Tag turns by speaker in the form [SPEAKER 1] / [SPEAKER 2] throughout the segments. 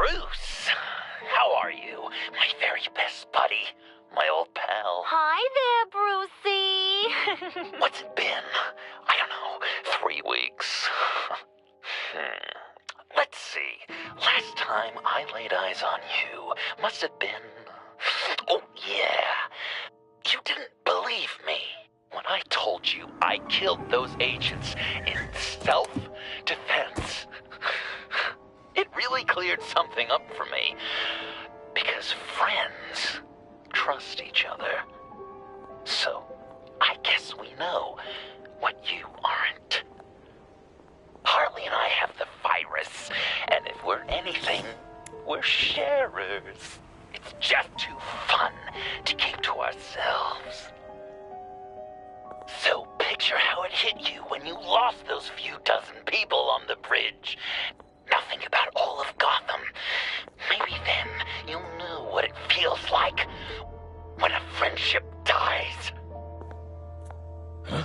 [SPEAKER 1] Bruce, how are you? My very best buddy, my old pal.
[SPEAKER 2] Hi there, Brucey.
[SPEAKER 1] What's it been? I don't know, 3 weeks. Let's see. Last time I laid eyes on you must have been... Oh, yeah. You didn't believe me when I told you I killed those agents in self-defense. It really cleared something up for me. Because friends trust each other. So, I guess we know what you aren't. Harley and I have the virus, and if we're anything, we're sharers. It's just too fun to keep to ourselves. So picture how it hit you when you lost those few dozen people on the bridge. Now think about all of Gotham. Maybe then you'll know what it feels like when a friendship dies.
[SPEAKER 3] Huh?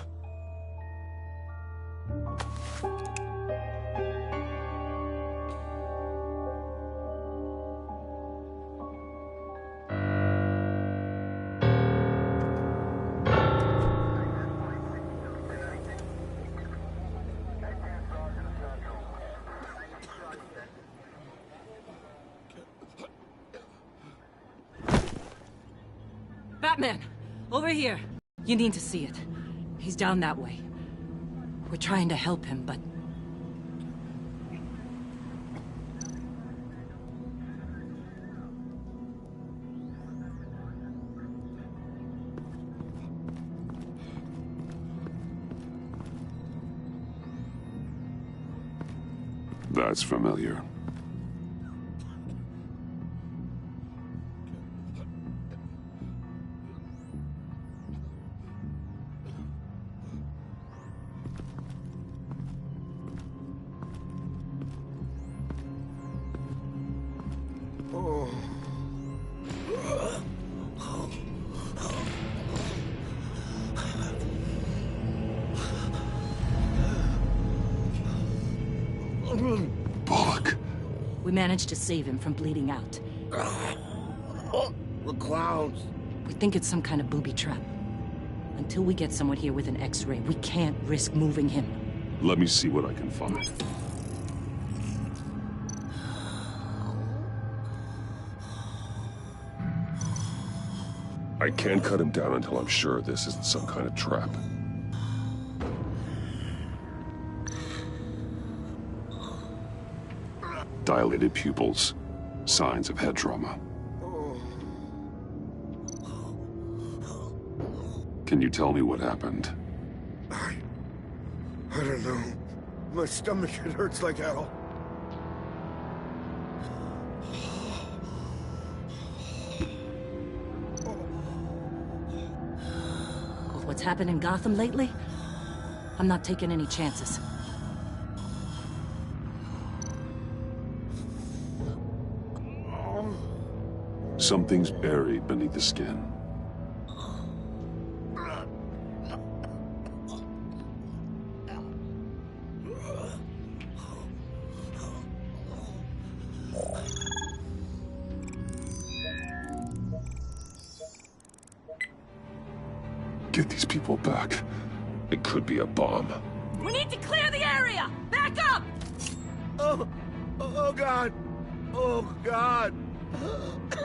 [SPEAKER 4] Batman! Over here! You need to see it. He's down that way. We're trying to help him, but...
[SPEAKER 3] That's familiar. Bullock.
[SPEAKER 4] We managed to save him from bleeding out.
[SPEAKER 5] The clowns.
[SPEAKER 4] We think it's some kind of booby trap. Until we get someone here with an X-ray, we can't risk moving him.
[SPEAKER 3] Let me see what I can find. I can't cut him down until I'm sure this isn't some kind of trap. Dilated pupils. Signs of head trauma. Can you tell me what happened?
[SPEAKER 5] I don't know. My stomach, it hurts like hell.
[SPEAKER 4] With what's happened in Gotham lately, I'm not taking any chances.
[SPEAKER 3] Something's buried beneath the skin. Get these people back. It could be a bomb.
[SPEAKER 4] We need to clear the area! Back up!
[SPEAKER 5] Oh God! Oh God!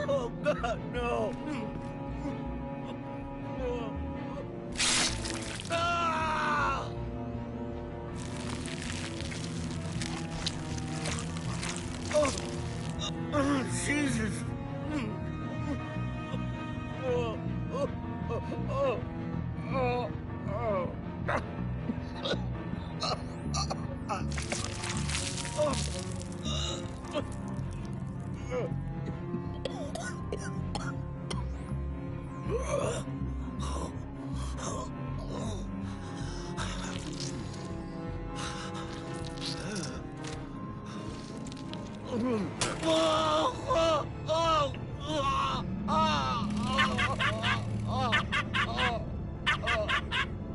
[SPEAKER 5] Oh God, no! Ah! Oh, Jesus!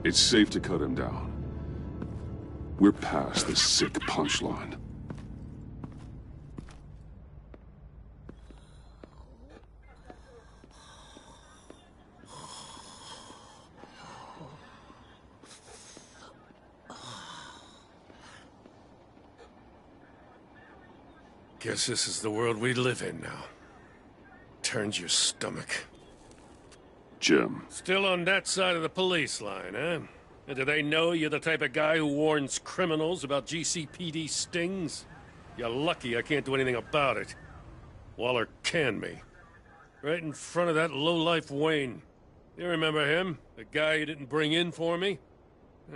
[SPEAKER 3] It's safe to cut him down. We're past this sick punchline.
[SPEAKER 2] Guess this is the world we live in now. Turns your stomach.
[SPEAKER 3] Jim.
[SPEAKER 2] Still on that side of the police line, huh? And do they know you're the type of guy who warns criminals about GCPD stings? You're lucky I can't do anything about it. Waller canned me. Right in front of that lowlife Wayne. You remember him? The guy you didn't bring in for me?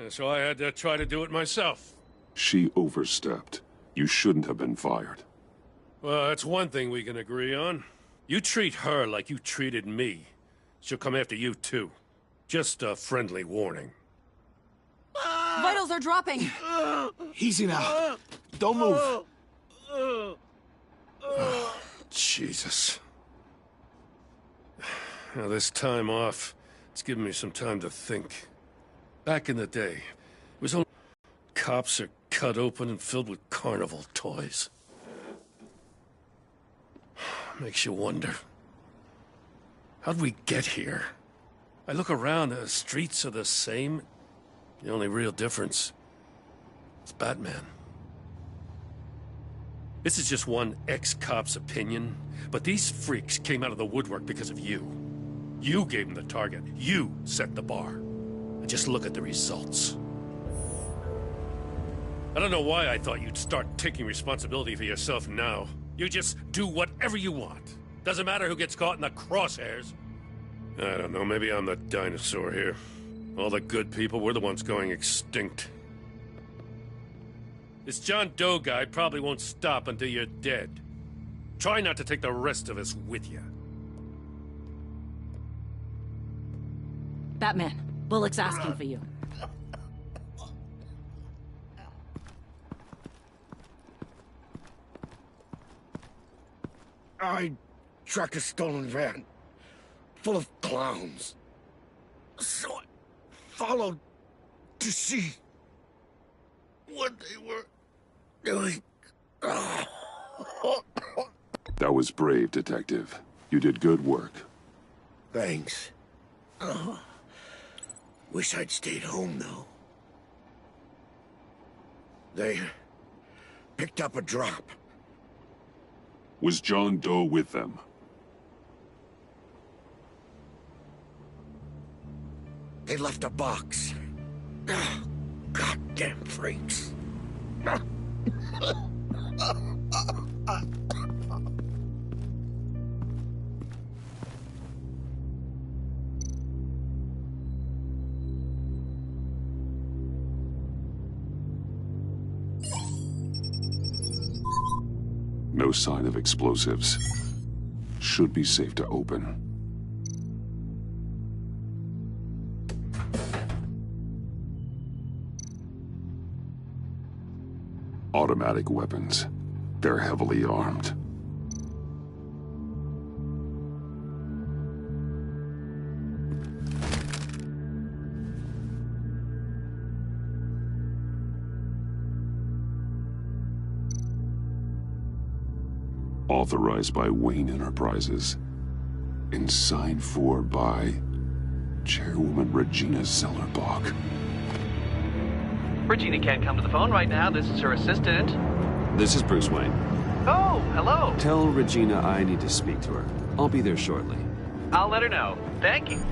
[SPEAKER 2] So I had to try to do it myself.
[SPEAKER 3] She overstepped. You shouldn't have been fired.
[SPEAKER 2] Well, that's one thing we can agree on. You treat her like you treated me. She'll come after you, too. Just a friendly warning.
[SPEAKER 4] Vitals are dropping!
[SPEAKER 6] Easy now. Don't move.
[SPEAKER 2] Oh, Jesus. Now, this time off, it's given me some time to think. Back in the day, it was only cops are cut open and filled with carnival toys. Makes you wonder. How'd we get here? I look around, the streets are the same. The only real difference is Batman. This is just one ex-cop's opinion, but these freaks came out of the woodwork because of you. You gave them the target. You set the bar. And just look at the results. I don't know why I thought you'd start taking responsibility for yourself now. You just do whatever you want. Doesn't matter who gets caught in the crosshairs. I don't know, maybe I'm the dinosaur here. All the good people, we're the ones going extinct. This John Doe guy probably won't stop until you're dead. Try not to take the rest of us with you.
[SPEAKER 4] Batman, Bullock's asking for you.
[SPEAKER 5] I tracked a stolen van full of clowns. So I followed to see what they were doing.
[SPEAKER 3] That was brave, Detective. You did good work.
[SPEAKER 5] Thanks. Wish I'd stayed home, though. They picked up a drop.
[SPEAKER 3] Was John Doe with them?
[SPEAKER 5] They left a box. Goddamn freaks.
[SPEAKER 3] No sign of explosives. Should be safe to open. Automatic weapons. They're heavily armed. Authorized by Wayne Enterprises. And signed for by Chairwoman Regina Zellerbach.
[SPEAKER 7] Regina can't come to the phone right now. This is her assistant.
[SPEAKER 8] This is Bruce Wayne.
[SPEAKER 7] Oh, hello.
[SPEAKER 8] Tell Regina I need to speak to her. I'll be there shortly.
[SPEAKER 7] I'll let her know. Thank you.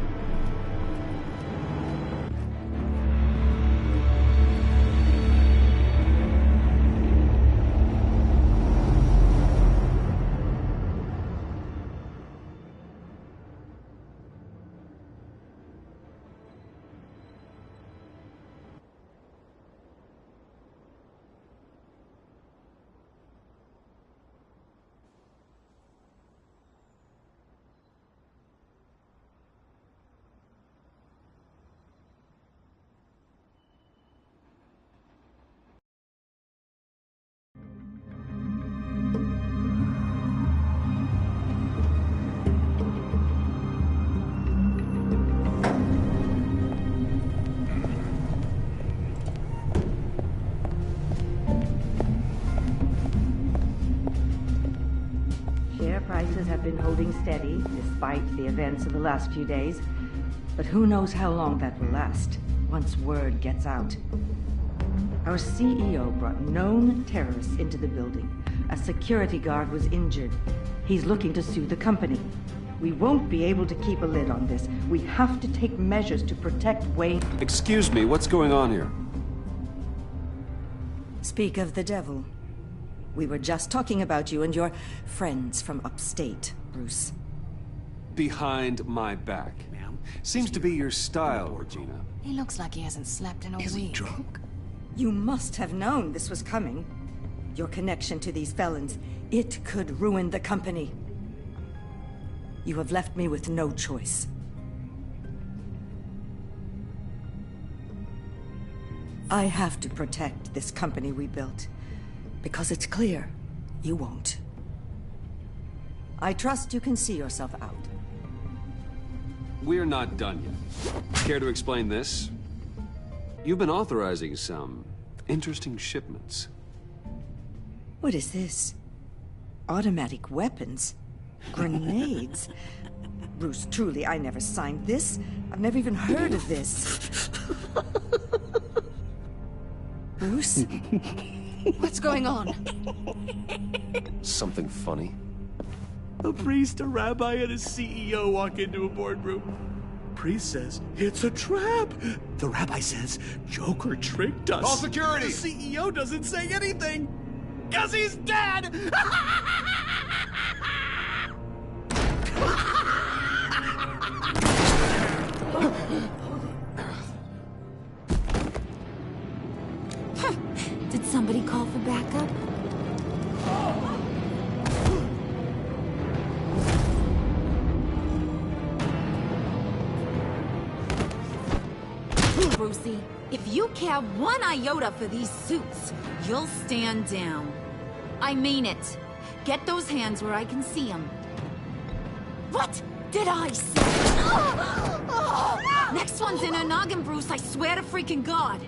[SPEAKER 9] Prices have been holding steady despite the events of the last few days, but who knows how long that will last once word gets out. Our CEO brought known terrorists into the building, A security guard was injured. He's looking to sue the company. We won't be able to keep a lid on this. We have to take measures to protect Wayne.
[SPEAKER 8] Excuse me, what's going on here?
[SPEAKER 9] Speak of the devil. We were just talking about you and your friends from upstate, Bruce.
[SPEAKER 8] Behind my back.
[SPEAKER 6] Ma'am?
[SPEAKER 8] Seems to be your style, Regina.
[SPEAKER 10] He looks like he hasn't slept in a week.
[SPEAKER 6] Is he drunk?
[SPEAKER 9] You must have known this was coming. Your connection to these felons, it could ruin the company. You have left me with no choice. I have to protect this company we built, because it's clear you won't. I trust you can see yourself out.
[SPEAKER 8] We're not done yet. Care to explain this? You've been authorizing some interesting shipments.
[SPEAKER 9] What is this? Automatic weapons? Grenades? Bruce, truly, I never signed this. I've never even heard of this. Bruce?
[SPEAKER 10] What's going on?
[SPEAKER 3] Something funny?
[SPEAKER 6] A priest, a rabbi, and a CEO walk into a boardroom. Priest says, it's a trap. The rabbi says, Joker tricked us.
[SPEAKER 5] Call security!
[SPEAKER 6] The CEO doesn't say anything, because he's dead!
[SPEAKER 10] Did somebody call for backup? Brucey, if you care one iota for these suits, you'll stand down. I mean it. Get those hands where I can see them. What did I say? Next one's in her noggin, Bruce, I swear to freaking God.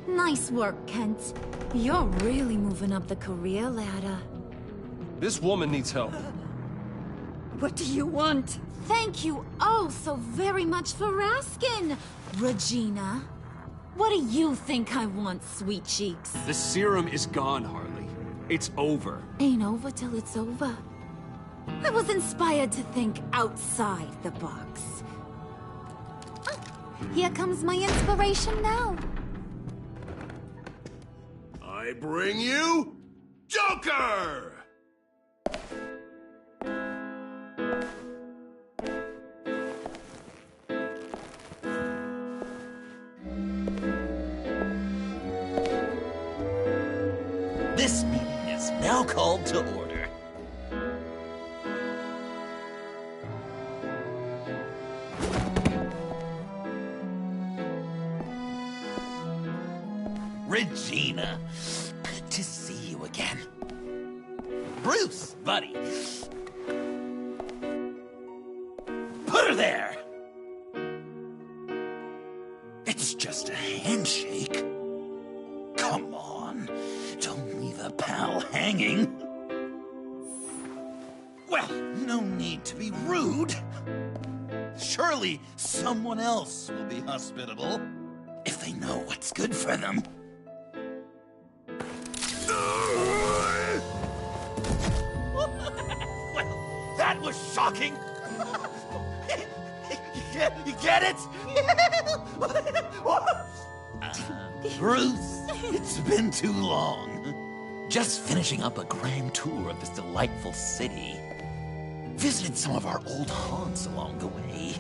[SPEAKER 10] Nice work, Kent. You're really moving up the career ladder.
[SPEAKER 8] This woman needs help.
[SPEAKER 9] What do you want?
[SPEAKER 10] Thank you oh so very much for asking, Regina. What do you think I want, sweet cheeks?
[SPEAKER 8] The serum is gone, Harley. It's over.
[SPEAKER 10] Ain't over till it's over. I was inspired to think outside the box. Oh, here comes my inspiration now.
[SPEAKER 5] I bring you Joker!
[SPEAKER 1] This meeting is now called to order. Regina, good to see you again. Bruce, buddy. Put her there! It's just a handshake. Come on, don't leave a pal hanging. Well, no need to be rude. Surely someone else will be hospitable if they know what's good for them. Well, that was shocking. You get it? Bruce, it's been too long. Just finishing up a grand tour of this delightful city. Visited some of our old haunts along the way.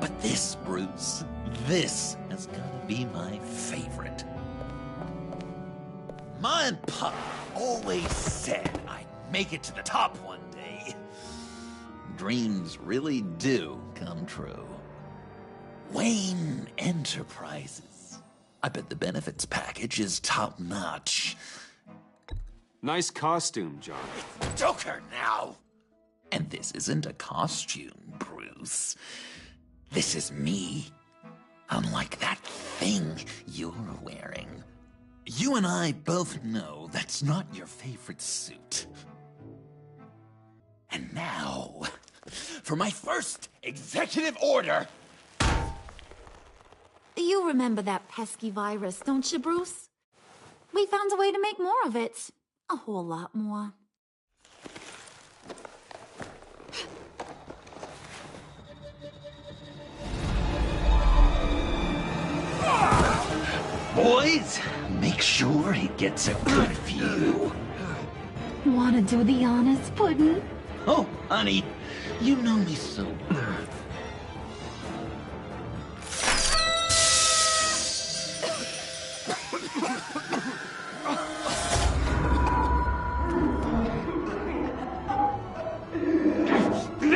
[SPEAKER 1] But this, Bruce, this has got to be my favorite. Ma and Pa always said I'd make it to the top one day. Dreams really do come true. Wayne Enterprises. I bet the benefits package is top-notch.
[SPEAKER 8] Nice costume, John.
[SPEAKER 1] It's Joker now! And this isn't a costume, Bruce. This is me. Unlike that thing you're wearing. You and I both know that's not your favorite suit. And now, for my first executive order.
[SPEAKER 10] You remember that pesky virus, don't you, Bruce? we found a way to make more of it. A whole lot more.
[SPEAKER 1] Boys, make sure he gets a good view.
[SPEAKER 10] Wanna do the honors, Puddin'?
[SPEAKER 1] Oh, honey, you know me so.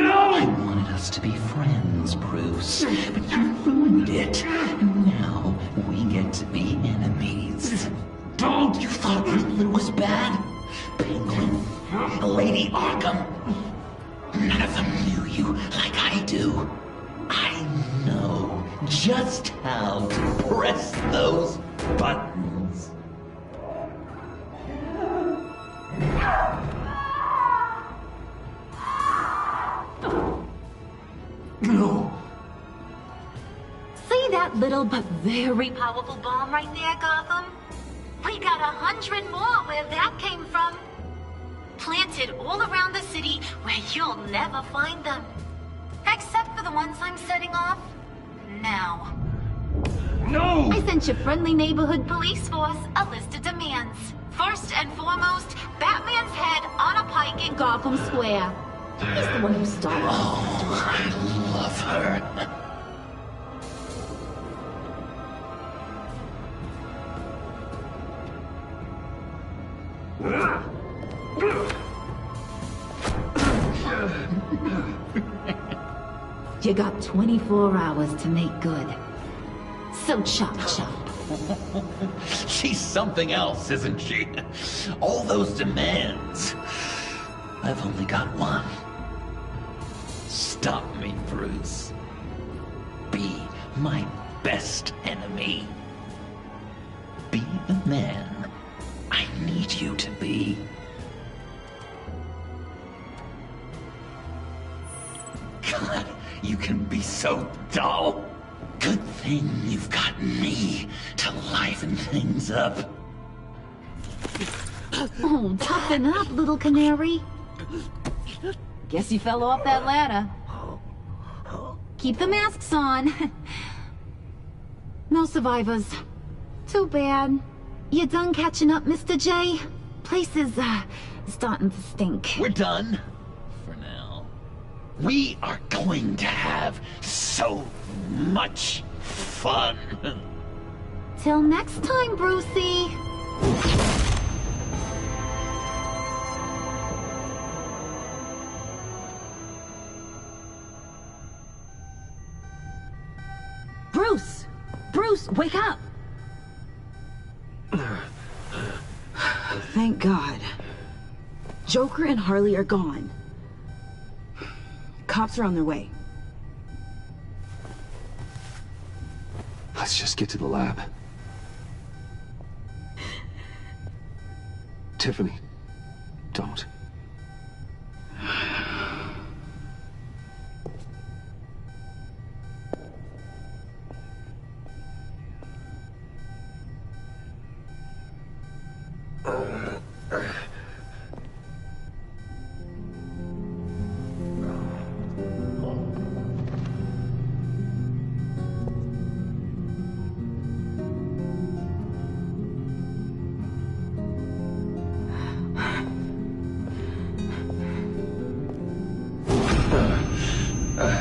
[SPEAKER 1] I wanted us to be friends, Bruce, but you ruined it. And now we get to be enemies. Oh, you thought Riddler was bad? Penguin, Lady Arkham. None of them knew you like I do. I know just how to press those buttons. No.
[SPEAKER 10] See that little but very powerful bomb right there, Gotham? We got 100 more where that came from. Planted all around the city where you'll never find them. Except for the ones I'm setting off now.
[SPEAKER 1] No!
[SPEAKER 10] I sent your friendly neighborhood police force a list of demands. First and foremost, Batman's head on a pike in Gotham Square. He's the one who started.
[SPEAKER 1] Oh, I love her.
[SPEAKER 10] You got 24 hours to make good. So chop chop.
[SPEAKER 1] She's something else, isn't she? All those demands. I've only got one. Stop me, Bruce. Be my best enemy. Be the man I need you to be. God, you can be so dull. Good thing you've got me to liven things up.
[SPEAKER 10] Oh, toughen up, little canary. Guess you fell off that ladder. Keep the masks on. No survivors. Too bad. You done catching up, Mr. J? Place is, starting to stink.
[SPEAKER 1] We're done. For now. We are going to have so much fun.
[SPEAKER 10] Till next time, Brucey. Bruce! Bruce, wake up!
[SPEAKER 4] Thank God. Joker and Harley are gone. Cops are on their way.
[SPEAKER 8] Let's just get to the lab. Tiffany, don't.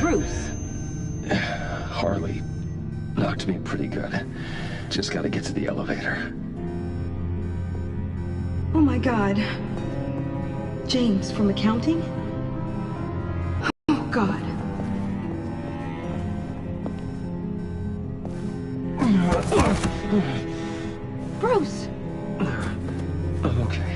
[SPEAKER 4] Bruce!
[SPEAKER 8] Harley knocked me pretty good. Just gotta get to the elevator.
[SPEAKER 4] Oh my God. James from accounting? Oh God. Bruce!
[SPEAKER 8] I'm okay.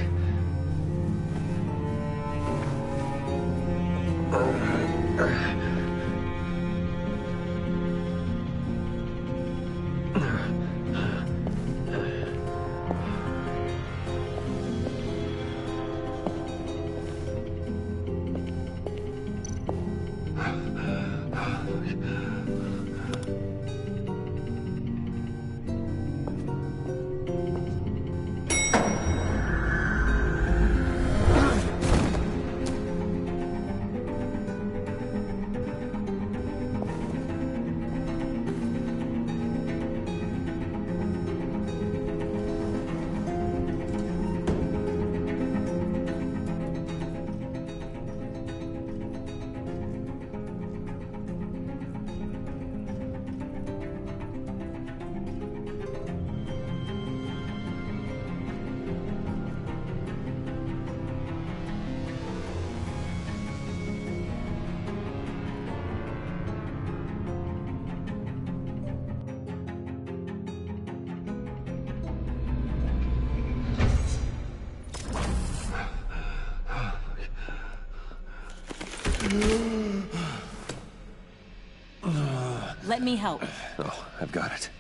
[SPEAKER 4] Let me help.
[SPEAKER 8] Oh, I've got it.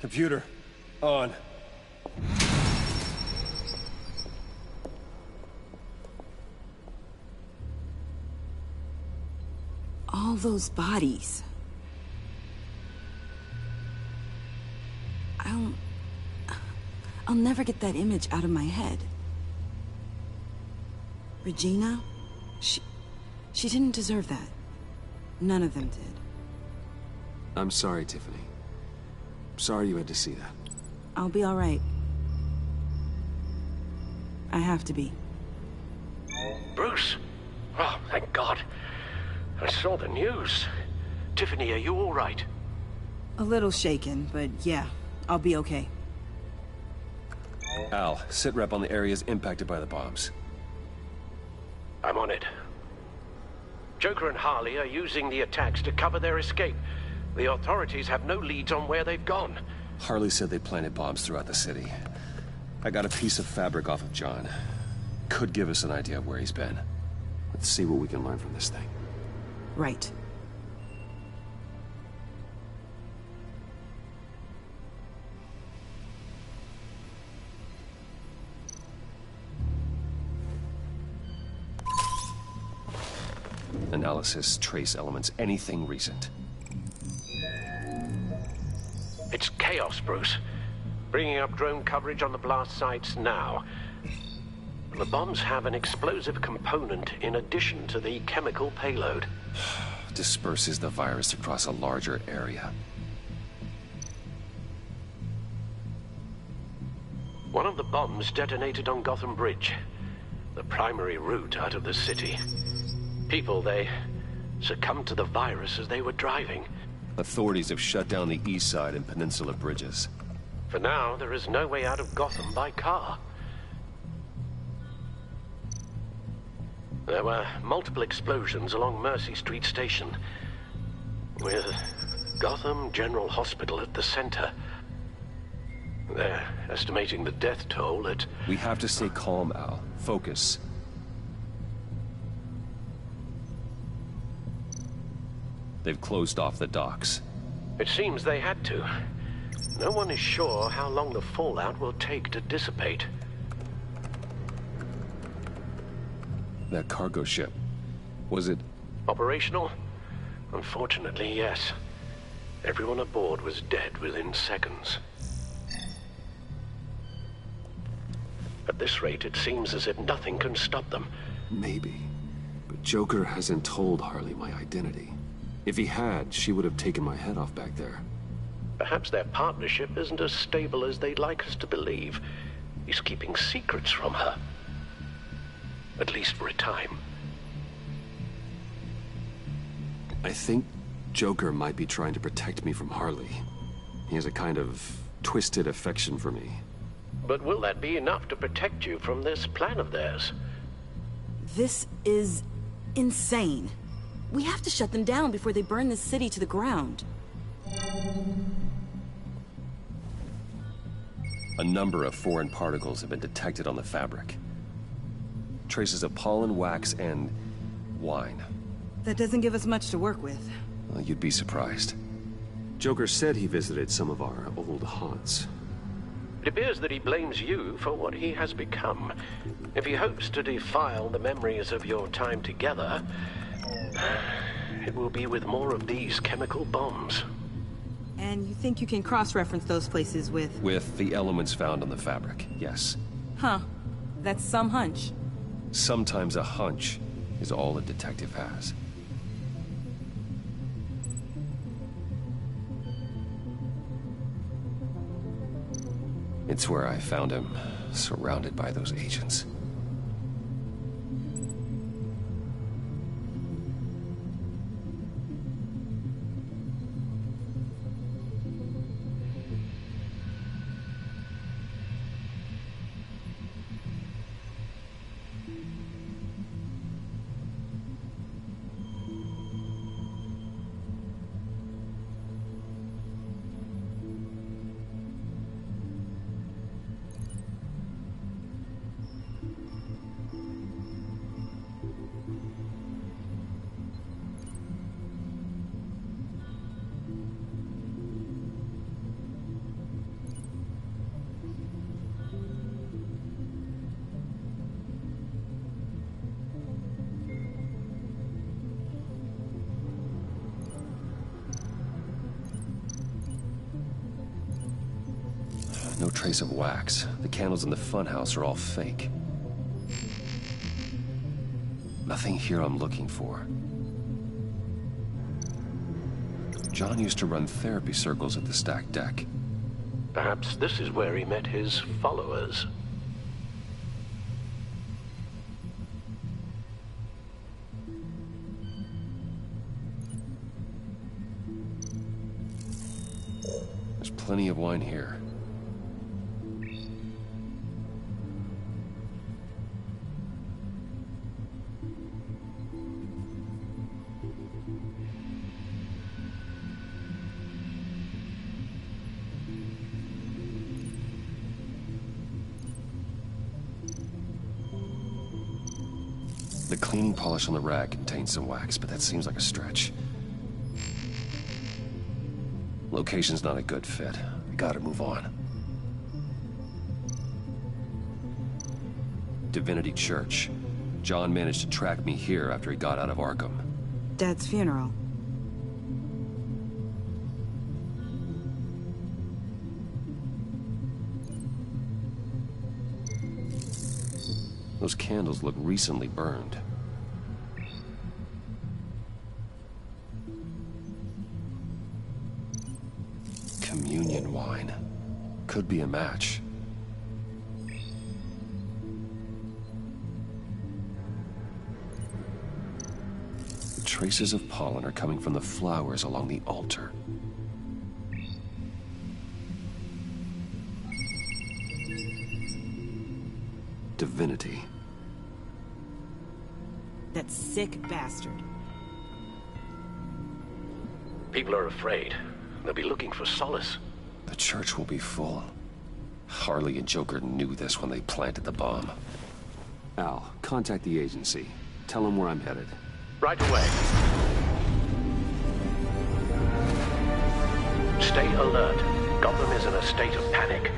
[SPEAKER 8] Computer, on.
[SPEAKER 4] All those bodies. I'll never get that image out of my head. Regina? She didn't deserve that. None of them did.
[SPEAKER 8] I'm sorry, Tiffany. Sorry you had to see that.
[SPEAKER 4] I'll be all right. I have to be.
[SPEAKER 11] Bruce! Oh, thank God. I saw the news. Tiffany, are you all right?
[SPEAKER 4] A little shaken, but yeah, I'll be okay.
[SPEAKER 8] Al, sit rep on the areas impacted by the bombs.
[SPEAKER 11] I'm on it. Joker and Harley are using the attacks to cover their escape. The authorities have no leads on where they've gone.
[SPEAKER 8] Harley said they planted bombs throughout the city. I got a piece of fabric off of John. Could give us an idea of where he's been. Let's see what we can learn from this thing.
[SPEAKER 4] Right.
[SPEAKER 8] Analysis, trace elements, anything recent.
[SPEAKER 11] It's chaos, Bruce. Bringing up drone coverage on the blast sites now. The bombs have an explosive component in addition to the chemical payload.
[SPEAKER 8] Disperses the virus across a larger area.
[SPEAKER 11] One of the bombs detonated on Gotham Bridge, the primary route out of the city. People, they succumbed to the virus as they were driving.
[SPEAKER 8] Authorities have shut down the east side and peninsula bridges.
[SPEAKER 11] For now, there is no way out of Gotham by car. There were multiple explosions along Mercy Street Station, with Gotham General Hospital at the center. They're estimating the death toll at...
[SPEAKER 8] We have to stay calm, Al. Focus. They've closed off the docks.
[SPEAKER 11] It seems they had to. No one is sure how long the fallout will take to dissipate.
[SPEAKER 8] That cargo ship, was it...
[SPEAKER 11] Operational? Unfortunately, yes. Everyone aboard was dead within seconds. At this rate, it seems as if nothing can stop them.
[SPEAKER 8] Maybe. But Joker hasn't told Harley my identity. If he had, she would have taken my head off back there.
[SPEAKER 11] Perhaps their partnership isn't as stable as they'd like us to believe. He's keeping secrets from her. At least for a time.
[SPEAKER 8] I think Joker might be trying to protect me from Harley. He has a kind of twisted affection for me.
[SPEAKER 11] But will that be enough to protect you from this plan of theirs?
[SPEAKER 4] This is insane. We have to shut them down before they burn this city to the ground.
[SPEAKER 8] A number of foreign particles have been detected on the fabric. Traces of pollen, wax, and wine.
[SPEAKER 4] That doesn't give us much to work with.
[SPEAKER 8] Well, you'd be surprised. Joker said he visited some of our old haunts.
[SPEAKER 11] It appears that he blames you for what he has become. If he hopes to defile the memories of your time together, it will be with more of these chemical bombs.
[SPEAKER 4] And you think you can cross-reference those places with...
[SPEAKER 8] With the elements found on the fabric, yes.
[SPEAKER 4] Huh. That's some hunch.
[SPEAKER 8] Sometimes a hunch is all a detective has. It's where I found him, surrounded by those agents. No trace of wax. The candles in the funhouse are all fake. Nothing here I'm looking for. John used to run therapy circles at the stacked deck.
[SPEAKER 11] Perhaps this is where he met his followers.
[SPEAKER 8] There's plenty of wine here. The cleaning polish on the rag contains some wax, but that seems like a stretch. Location's not a good fit. We gotta move on. Divinity Church. John managed to track me here after he got out of Arkham.
[SPEAKER 12] Dad's funeral.
[SPEAKER 8] Those candles look recently burned. Communion wine. Could be a match. Traces of pollen are coming from the flowers along the altar. Divinity.
[SPEAKER 12] That sick bastard.
[SPEAKER 11] People are afraid. They'll be looking for solace.
[SPEAKER 8] The church will be full. Harley and Joker knew this when they planted the bomb. Al, contact the agency. Tell them where I'm headed.
[SPEAKER 11] Right away. Stay alert. Gotham is in a state of panic.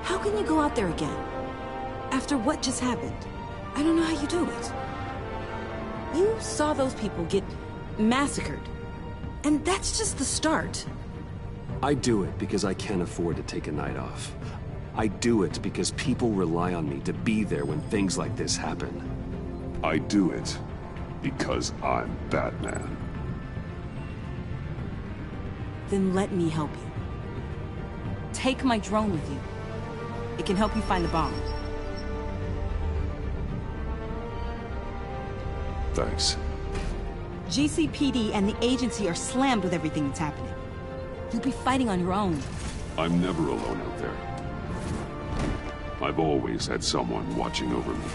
[SPEAKER 12] How can you go out there again? After what just happened? I don't know how you do it. You saw those people get massacred. And that's just the start.
[SPEAKER 8] I do it because I can't afford to take a night off. I do it because people rely on me to be there when things like this happen.
[SPEAKER 3] I do it because I'm Batman.
[SPEAKER 12] Then let me help you. Take my drone with you. It can help you find the bomb.
[SPEAKER 3] Thanks.
[SPEAKER 12] GCPD and the agency are slammed with everything that's happening. You'll be fighting on your own.
[SPEAKER 3] I'm never alone out there. I've always had someone watching over me.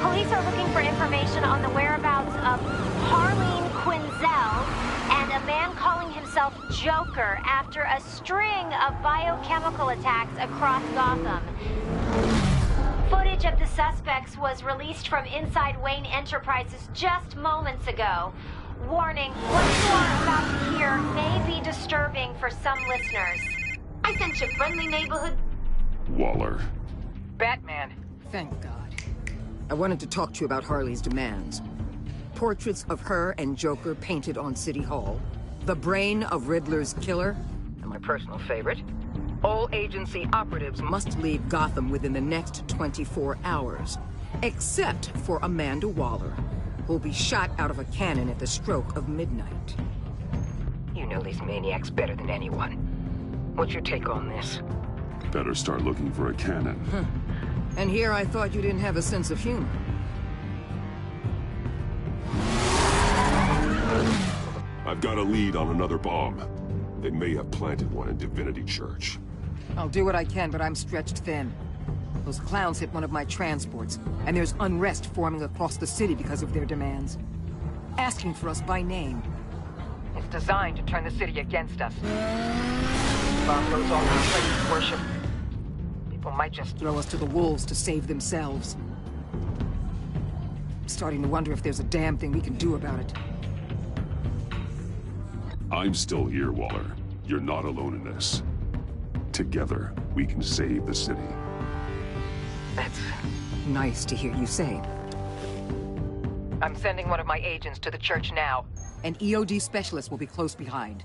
[SPEAKER 13] Police are looking for information on the whereabouts of Harleen Quinzel and a man calling himself Joker after a string of biochemical attacks across Gotham. Footage of the suspects was released from inside Wayne Enterprises just moments ago. Warning, what you are about to hear may be disturbing for some listeners. I sent you friendly neighborhood...
[SPEAKER 3] Waller.
[SPEAKER 14] Batman.
[SPEAKER 15] Thank God. I wanted to talk to you about Harley's demands. Portraits of her and Joker painted on City Hall. The brain of Riddler's killer. And my personal favorite. All agency operatives must leave Gotham within the next 24 hours. Except for Amanda Waller, who'll be shot out of a cannon at the stroke of midnight. You know these maniacs better than anyone. What's your take on this?
[SPEAKER 3] Better start looking for a cannon.
[SPEAKER 15] And here I thought you didn't have a sense of humor.
[SPEAKER 3] I've got a lead on another bomb. They may have planted one in Divinity Church.
[SPEAKER 15] I'll do what I can, but I'm stretched thin. Those clowns hit one of my transports, and there's unrest forming across the city because of their demands. Asking for us by name. It's designed to turn the city against us. Bomb goes off in places of worship. People might just throw us to the wolves to save themselves. I'm starting to wonder if there's a damn thing we can do about it.
[SPEAKER 3] I'm still here, Waller. You're not alone in this. Together, we can save the city.
[SPEAKER 15] That's nice to hear you say. I'm sending one of my agents to the church now. An EOD specialist will be close behind.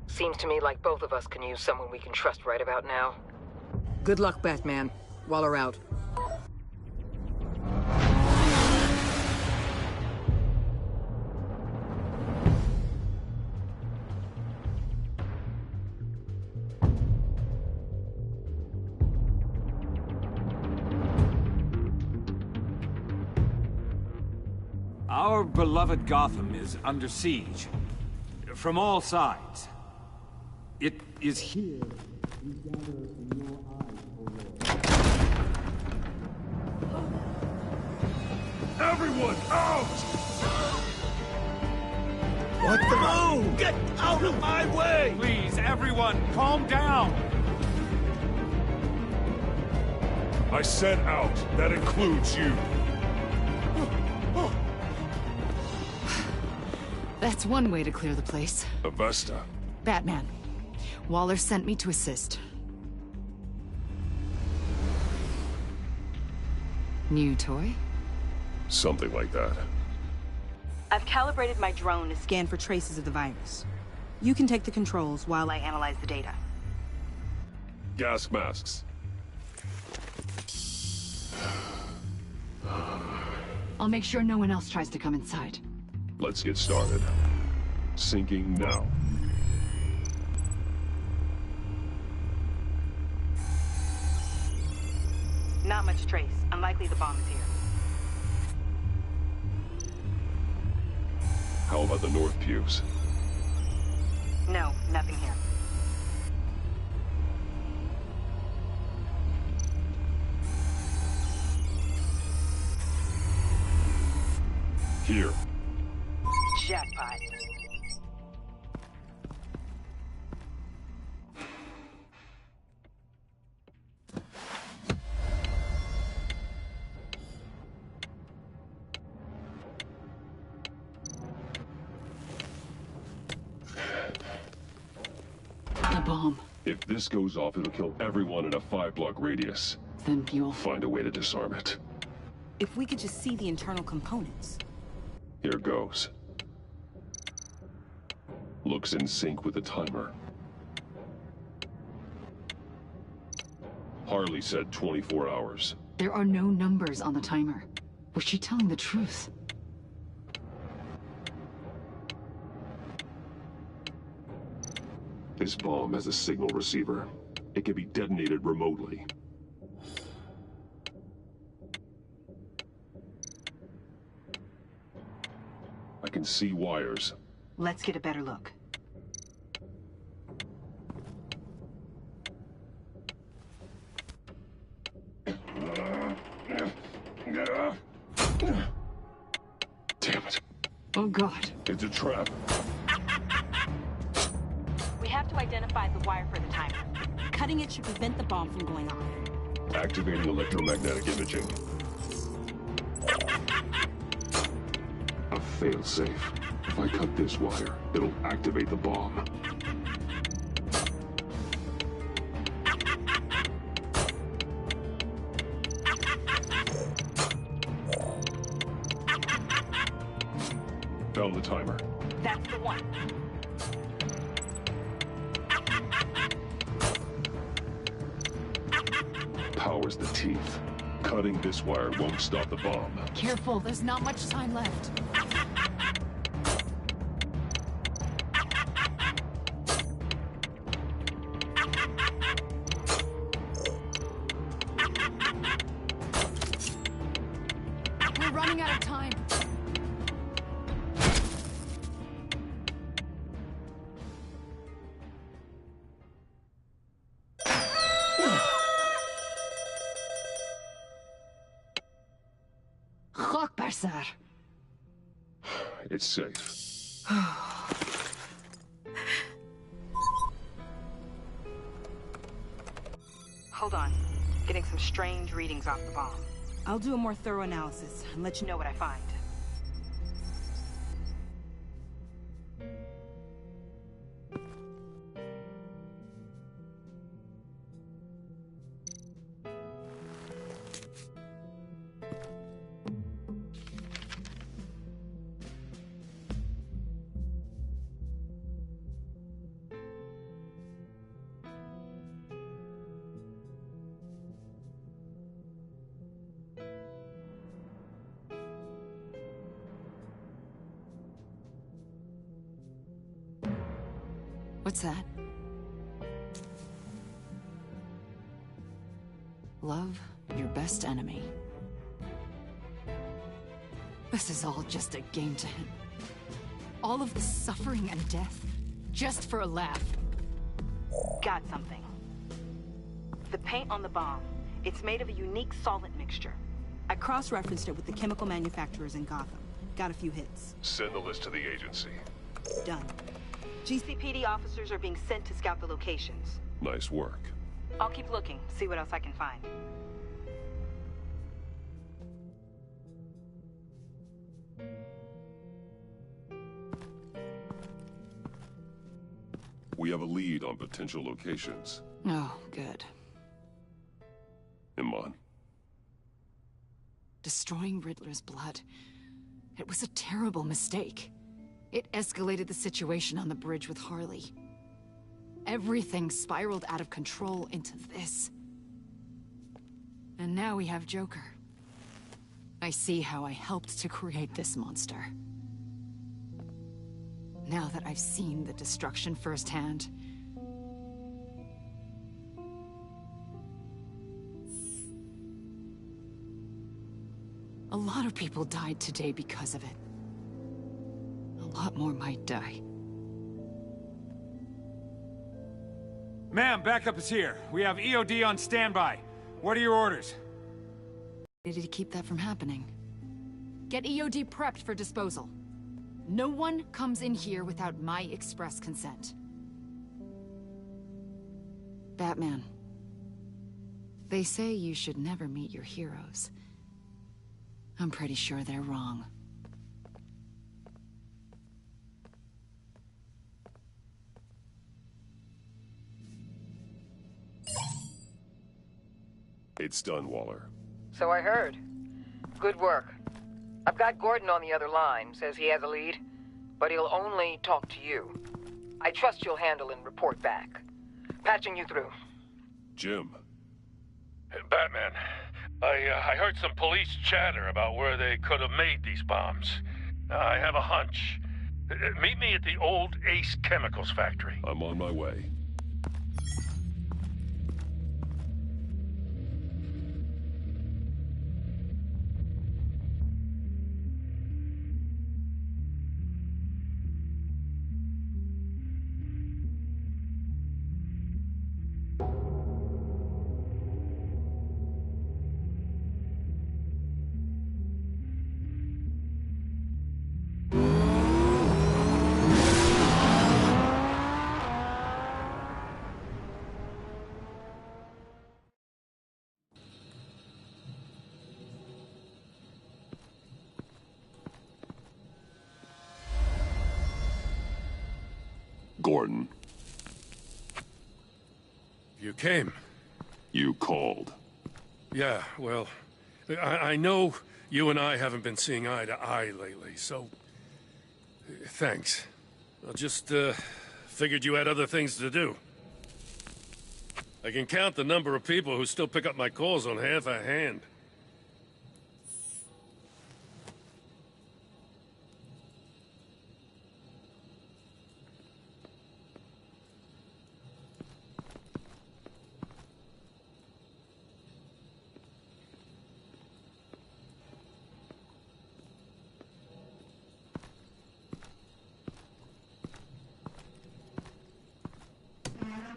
[SPEAKER 15] Seems to me like both of us can use someone we can trust right about now. Good luck, Batman. Waller out.
[SPEAKER 14] Our beloved Gotham is under siege. From all sides. It is here we gather in your eyes, O Lord.
[SPEAKER 3] Everyone, out!
[SPEAKER 6] What the? No! Get out of my way!
[SPEAKER 14] Please, everyone, calm down!
[SPEAKER 3] I said out. That includes you.
[SPEAKER 4] That's one way to clear the place.
[SPEAKER 3] Avesta.
[SPEAKER 4] Batman. Waller sent me to assist. New toy?
[SPEAKER 3] Something like that.
[SPEAKER 16] I've calibrated my drone to scan for traces of the virus. You can take the controls while I analyze the data.
[SPEAKER 3] Gas masks.
[SPEAKER 4] I'll make sure no one else tries to come inside.
[SPEAKER 3] Let's get started. Syncing now.
[SPEAKER 16] Not much trace. Unlikely the bomb is here.
[SPEAKER 3] How about the north pews?
[SPEAKER 16] No, nothing here.
[SPEAKER 3] Here.
[SPEAKER 16] Jackpot.
[SPEAKER 4] The bomb.
[SPEAKER 3] If this goes off, it'll kill everyone in a 5-block radius.
[SPEAKER 4] Then you'll
[SPEAKER 3] find a way to disarm it.
[SPEAKER 16] If we could just see the internal components.
[SPEAKER 3] Here goes. Looks in sync with the timer. Harley said 24 hours.
[SPEAKER 4] There are no numbers on the timer. Was she telling the truth?
[SPEAKER 3] This bomb has a signal receiver. It can be detonated remotely. I can see wires.
[SPEAKER 16] Let's get a better look.
[SPEAKER 3] Damn it.
[SPEAKER 4] Oh, God.
[SPEAKER 3] It's a trap.
[SPEAKER 16] We have to identify the wire for the timer. Cutting it should prevent the bomb from going off.
[SPEAKER 3] Activating electromagnetic imaging. A failsafe. If I cut this wire, it'll activate the bomb. Found the timer.
[SPEAKER 16] That's the one.
[SPEAKER 3] Power's the teeth. Cutting this wire won't stop the bomb.
[SPEAKER 4] Careful, there's not much time left. We're running out of time. there, sir.
[SPEAKER 3] It's safe.
[SPEAKER 16] Hold on. Getting some strange readings off the bomb. I'll do a more thorough analysis and let you know what I find.
[SPEAKER 4] What's that? Love your best enemy. This is all just a game to him. All of the suffering and death, just for a laugh.
[SPEAKER 16] Got something. The paint on the bomb, it's made of a unique solvent mixture. I cross-referenced it with the chemical manufacturers in Gotham. Got a few hits.
[SPEAKER 3] Send the list to the agency.
[SPEAKER 16] Done. GCPD officers are being sent to scout the locations.
[SPEAKER 3] Nice work.
[SPEAKER 16] I'll keep looking, see what else I can find.
[SPEAKER 3] We have a lead on potential locations.
[SPEAKER 4] Oh, good.
[SPEAKER 3] Iman.
[SPEAKER 4] Destroying Riddler's blood. It was a terrible mistake. It escalated the situation on the bridge with Harley. Everything spiraled out of control into this. And now we have Joker. I see how I helped to create this monster. Now that I've seen the destruction firsthand, a lot of people died today because of it. A lot more might die.
[SPEAKER 14] Ma'am, backup is here. We have EOD on standby. What are your orders?
[SPEAKER 4] Did he keep that from happening? Get EOD prepped for disposal. No one comes in here without my express consent. Batman. They say you should never meet your heroes. I'm pretty sure they're wrong.
[SPEAKER 3] It's done, Waller.
[SPEAKER 15] So I heard. Good work. I've got Gordon on the other line, says he has a lead, but he'll only talk to you. I trust you'll handle and report back. Patching you through.
[SPEAKER 3] Jim.
[SPEAKER 2] Batman, I heard some police chatter about where they could have made these bombs. I have a hunch. Meet me at the old Ace Chemicals factory.
[SPEAKER 3] I'm on my way. Gordon.
[SPEAKER 2] You came.
[SPEAKER 3] You called.
[SPEAKER 2] Yeah, well, I know you and I haven't been seeing eye to eye lately, so... thanks. I just, figured you had other things to do. I can count the number of people who still pick up my calls on half a hand.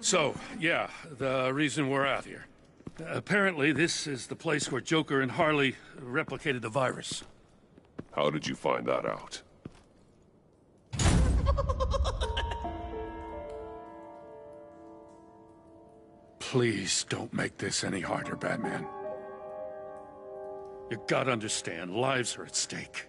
[SPEAKER 2] So, yeah, the reason we're out here. Apparently, this is the place where Joker and Harley replicated the virus.
[SPEAKER 3] How did you find that out?
[SPEAKER 2] Please don't make this any harder, Batman. You gotta understand, lives are at stake.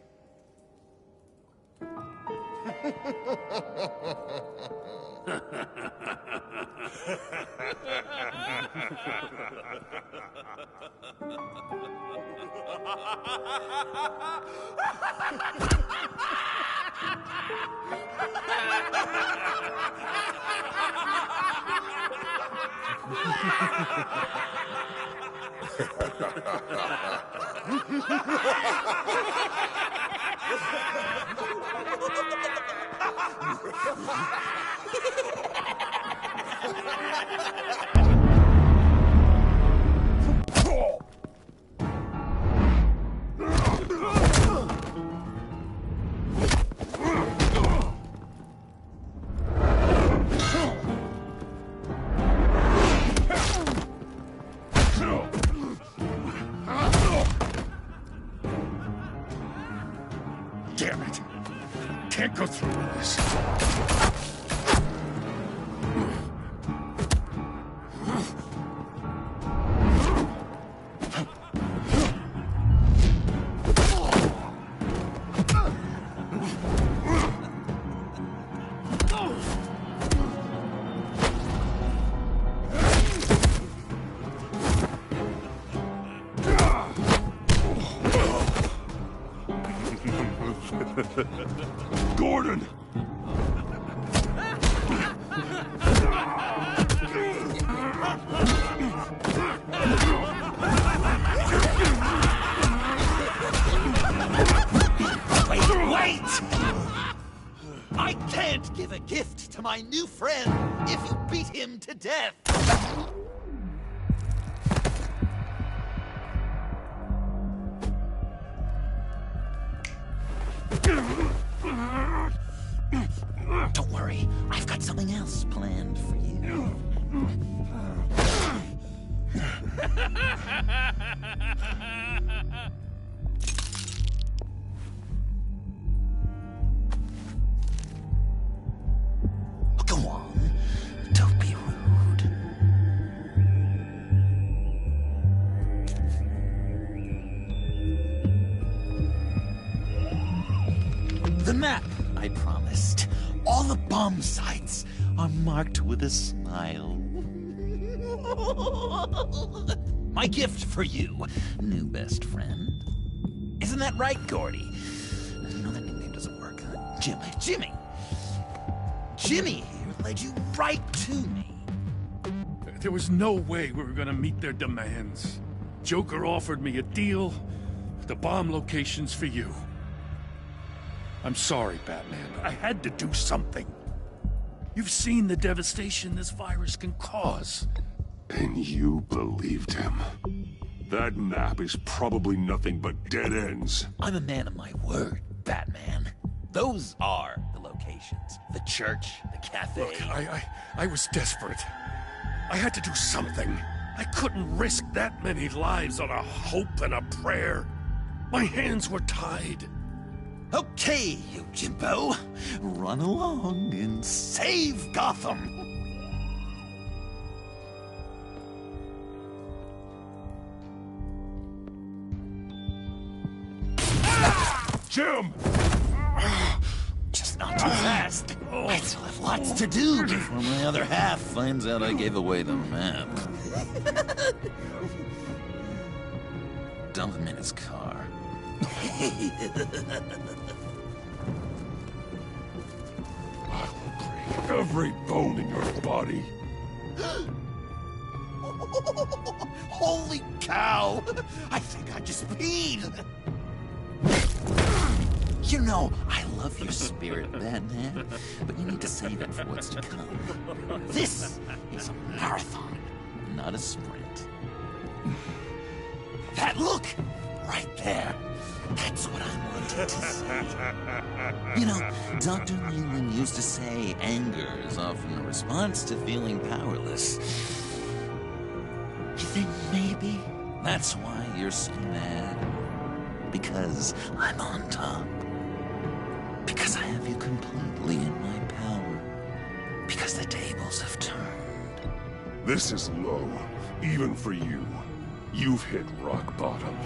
[SPEAKER 2] Damn it. Can't go through with this.
[SPEAKER 3] Gordon!
[SPEAKER 1] Wait! I can't give a gift to my new friend if you beat him to death! Don't worry, I've got something else planned for you. Go on, don't be rude. The map I promised. All the bomb sites are marked with a smile. My gift for you, new best friend. Isn't that right, Gordy? No, that nickname doesn't work. Jimmy. Jimmy here led you right to me.
[SPEAKER 2] There was no way we were gonna meet their demands. Joker offered me a deal, the bomb locations for you. I'm sorry, Batman, but I had to do something. You've seen the devastation this virus can cause.
[SPEAKER 3] And you believed him. That map is probably nothing but dead ends.
[SPEAKER 1] I'm a man of my word, Batman. Those are the locations. The church, the cafe.
[SPEAKER 2] Look, I was desperate. I had to do something. I couldn't risk that many lives on a hope and a prayer. My hands were tied.
[SPEAKER 1] Okay, you Jimbo. Run along and save Gotham.
[SPEAKER 3] Jim!
[SPEAKER 1] Just not too fast. I still have lots to do before my other half finds out I gave away the map. Dump him in his car.
[SPEAKER 3] I will break every bone in your body.
[SPEAKER 1] Holy cow! I think I just peed! You know, I love your spirit, Batman, but you need to save it for what's to come. This is a marathon, not a sprint. That look! Right there. That's what I wanted to see. You know, Dr. Leland used to say anger is often a response to feeling powerless. You think maybe that's why you're so mad? because I'm on top. Because I have you completely in my power. Because the tables have turned.
[SPEAKER 3] This is low, even for you. You've hit rock bottom.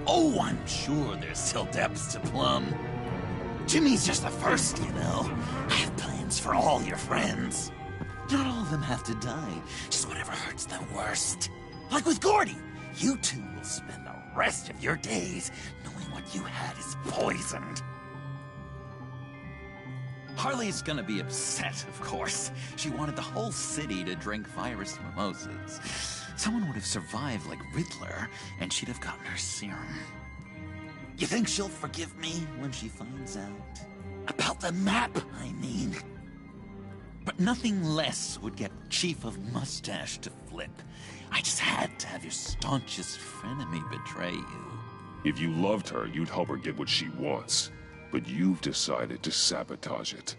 [SPEAKER 1] Oh, I'm sure there's still depths to plumb. Jimmy's just the first, you know. I have plans for all your friends. Not all of them have to die, just whatever hurts them worst. Like with Gordy, you two will spend the rest of your days knowing what you had is poisoned. Harley's gonna be upset, of course. She wanted the whole city to drink virus mimosas. Someone would have survived like Riddler, and she'd have gotten her serum. You think she'll forgive me when she finds out? About the map, I mean. But nothing less would get Chief of Mustache to flip. I just had to have your staunchest frenemy betray you.
[SPEAKER 3] If you loved her, you'd help her get what she wants. But you've decided to sabotage it.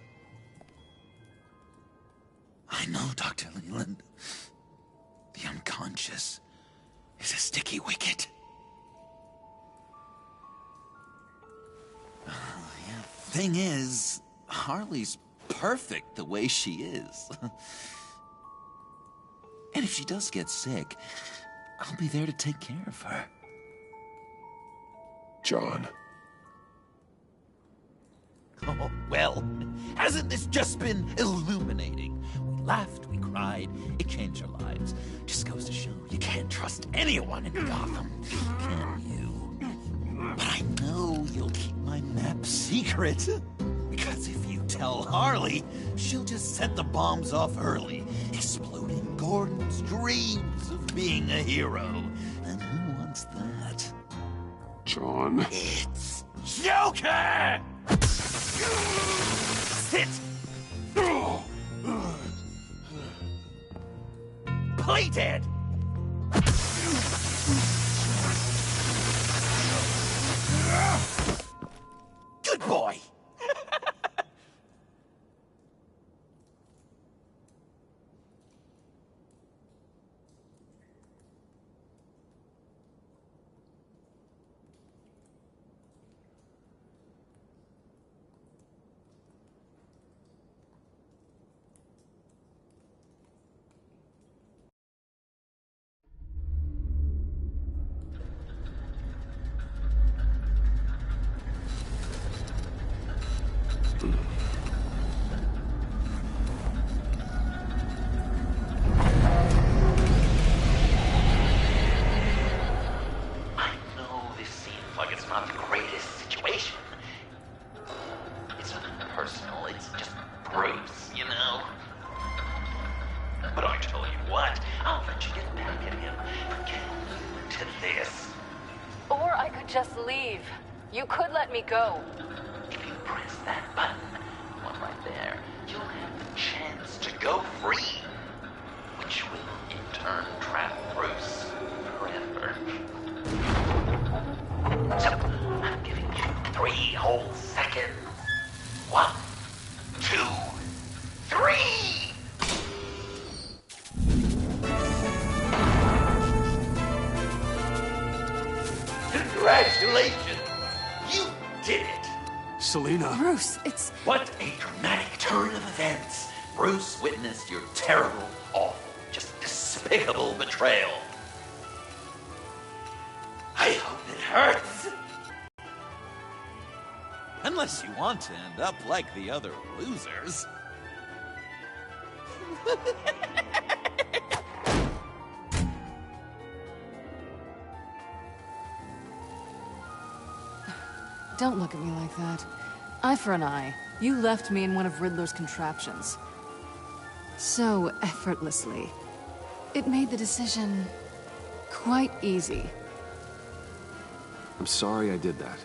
[SPEAKER 1] I know, Dr. Leland. The unconscious is a sticky wicket. Yeah, thing is, Harley's perfect the way she is. And if she does get sick, I'll be there to take care of her.
[SPEAKER 3] John.
[SPEAKER 1] Oh, well, hasn't this just been illuminating? We laughed, we cried, it changed our lives. Just goes to show you can't trust anyone in Gotham, can you? But I know you'll keep my map secret. Because if you tell Harley, she'll just set the bombs off early, exploding Gordon's dreams of being a hero. And who wants that?
[SPEAKER 3] John.
[SPEAKER 1] It's Joker! Sit! Play dead! Good boy!
[SPEAKER 4] Just leave. You could let me go.
[SPEAKER 1] If you press that button, one right there, you'll have the chance to go free. Which will, in turn, trap Bruce forever. So, I'm giving you 3 whole seconds. 1, 2, 3! Congratulations! You did it!
[SPEAKER 6] Selina.
[SPEAKER 4] Bruce, it's...
[SPEAKER 1] What a dramatic turn of events! Bruce witnessed your terrible, awful, just despicable betrayal. I hope it hurts! Unless you want to end up like the other losers.
[SPEAKER 4] Don't look at me like that. Eye for an eye. You left me in one of Riddler's contraptions. So effortlessly. It made the decision quite easy.
[SPEAKER 8] I'm sorry I did that.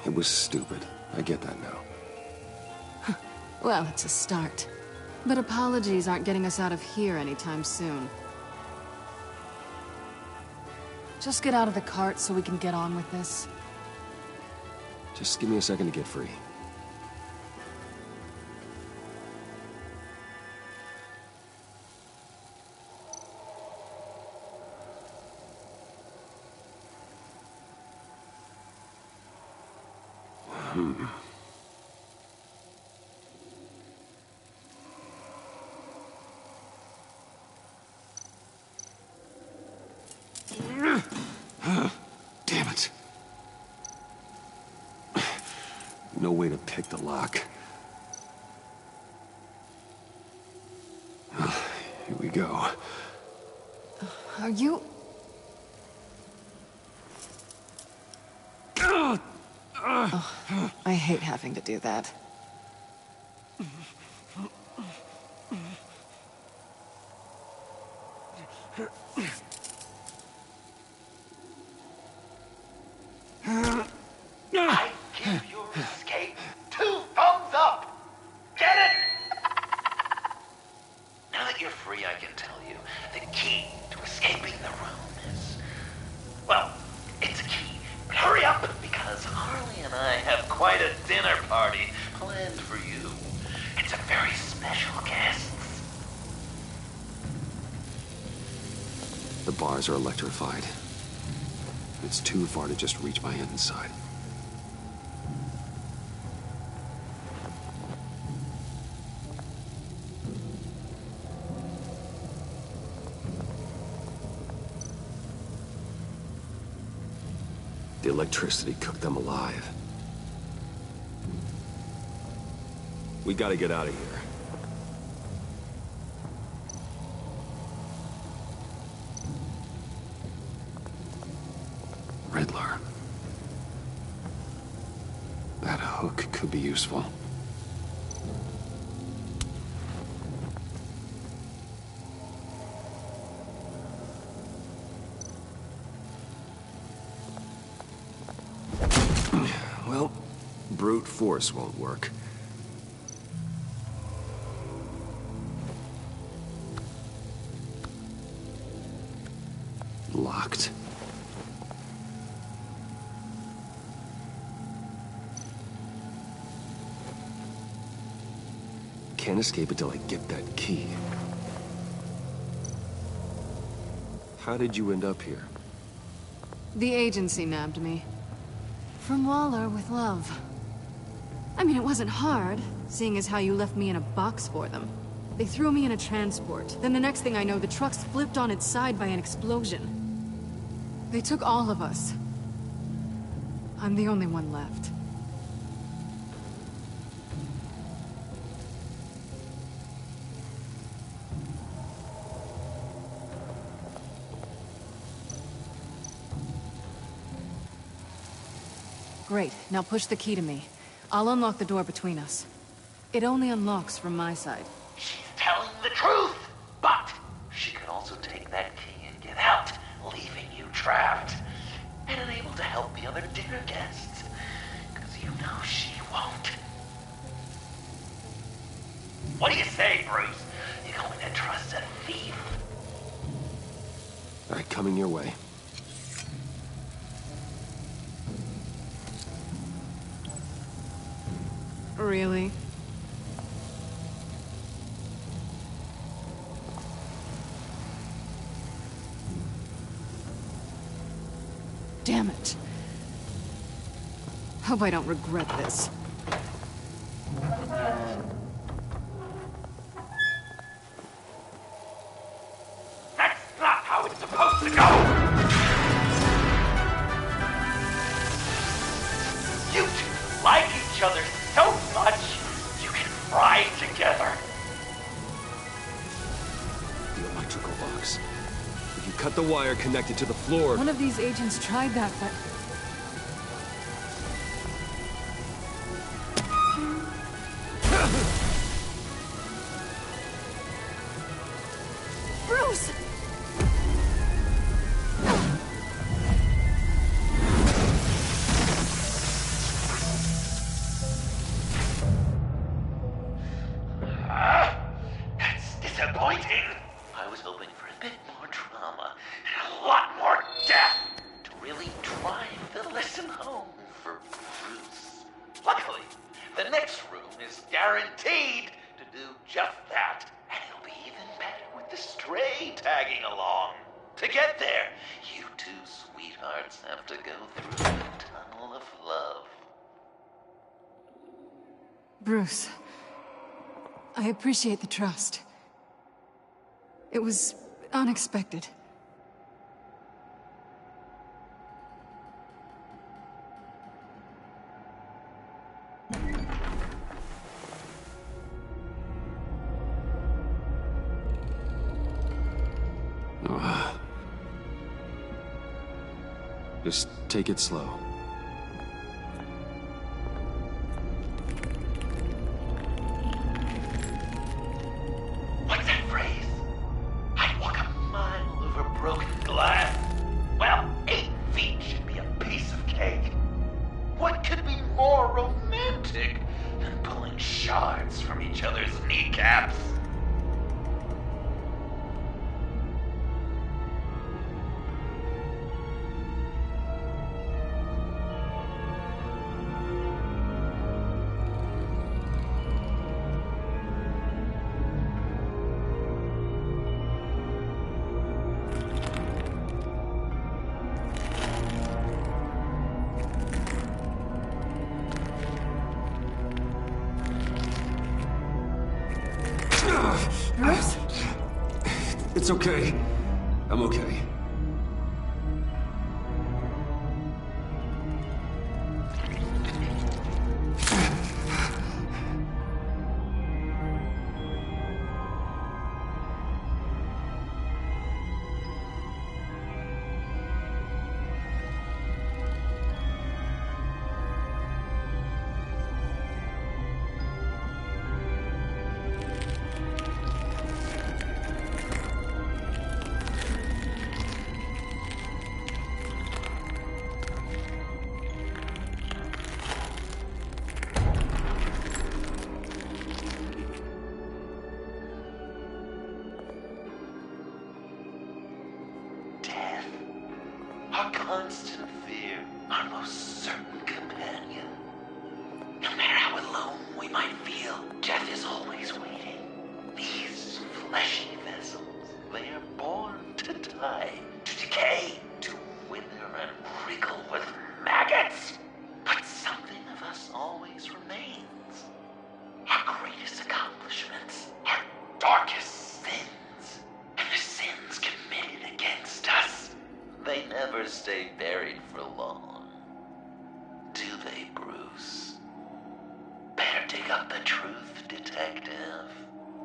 [SPEAKER 8] It was stupid. I get that now.
[SPEAKER 4] Well, it's a start. But apologies aren't getting us out of here anytime soon. Just get out of the cart so we can get on with this.
[SPEAKER 8] Just give me a second to get free. Damn it. No way to pick the lock. Here we go.
[SPEAKER 4] Are you... Oh, I hate having to do that.
[SPEAKER 1] I give your escape 2 thumbs up! Get it? Now that you're free, I can tell you the key to escaping the room is... Well, it's a key. But hurry up, because Harley and I have quite a dinner party planned for you. It's a very special guest.
[SPEAKER 8] The bars are electrified. It's too far to just reach my hand inside. The electricity cooked them alive. We gotta get out of here. Riddler. That hook could be useful. Well, brute force won't work. Locked. Can't escape until I get that key. How did you end up here?
[SPEAKER 4] The agency nabbed me. From Waller with love. I mean, it wasn't hard, seeing as how you left me in a box for them. They threw me in a transport. Then the next thing I know, the truck's flipped on its side by an explosion. They took all of us. I'm the only one left. Great. Now push the key to me. I'll unlock the door between us. It only unlocks from my side.
[SPEAKER 1] She's telling the truth! But she could also take that key and get out, leaving you trapped. And unable to help the other dinner guests. Because you know she won't. What do you say, Bruce? You going to trust a thief?
[SPEAKER 8] All right, coming your way.
[SPEAKER 4] Really? Damn it. Hope I don't regret this.
[SPEAKER 1] That's not how it's supposed to go! You two like each other so much, you can fry together.
[SPEAKER 8] The electrical box. If you cut the wire connected to the floor...
[SPEAKER 4] One of these agents tried that, but... Bruce!
[SPEAKER 1] That's disappointing. I was hoping for a bit more drama and a lot more death to really drive the lesson home for Bruce. Luckily, the next room is guaranteed to do just that, and it'll be even better with the stray tagging along. To get there, you two sweethearts have to go through the tunnel of love.
[SPEAKER 4] Bruce, I appreciate the trust. It was unexpected.
[SPEAKER 8] Just take it slow.
[SPEAKER 1] What's that phrase? I'd walk a mile over broken glass. Well, 8 feet should be a piece of cake. What could be more romantic than pulling shards from each other's kneecaps?
[SPEAKER 4] Bruce?
[SPEAKER 8] It's okay. I'm okay.
[SPEAKER 1] Our constant fear, our most certain companion. No matter how alone we might feel, death is always waiting. These fleshy vessels, they are born to die, to decay, to wither and wriggle with maggots. But something of us always remains. Our greatest accomplishments, our darkest sins, and the sins committed against us. They never stay buried for long. Do they, Bruce? Better dig up the truth, detective,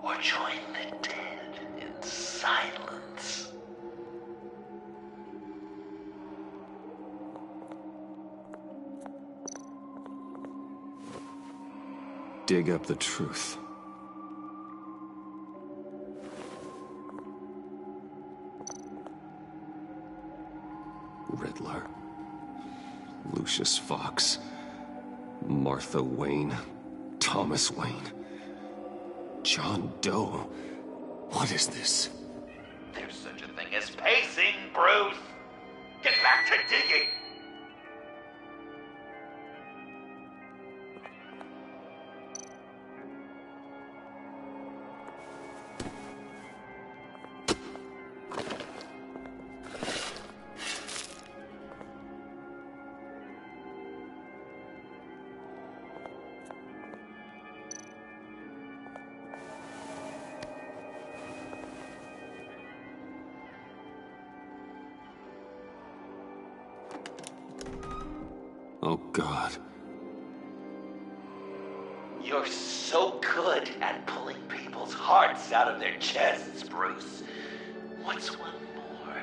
[SPEAKER 1] or join the dead in silence.
[SPEAKER 8] Dig up the truth. Riddler, Lucius Fox, Martha Wayne, Thomas Wayne, John Doe. What is this?
[SPEAKER 1] There's such a thing as pacing, Bruce. Get back to digging.
[SPEAKER 8] Oh, God.
[SPEAKER 1] You're so good at pulling people's hearts out of their chests, Bruce. What's one more?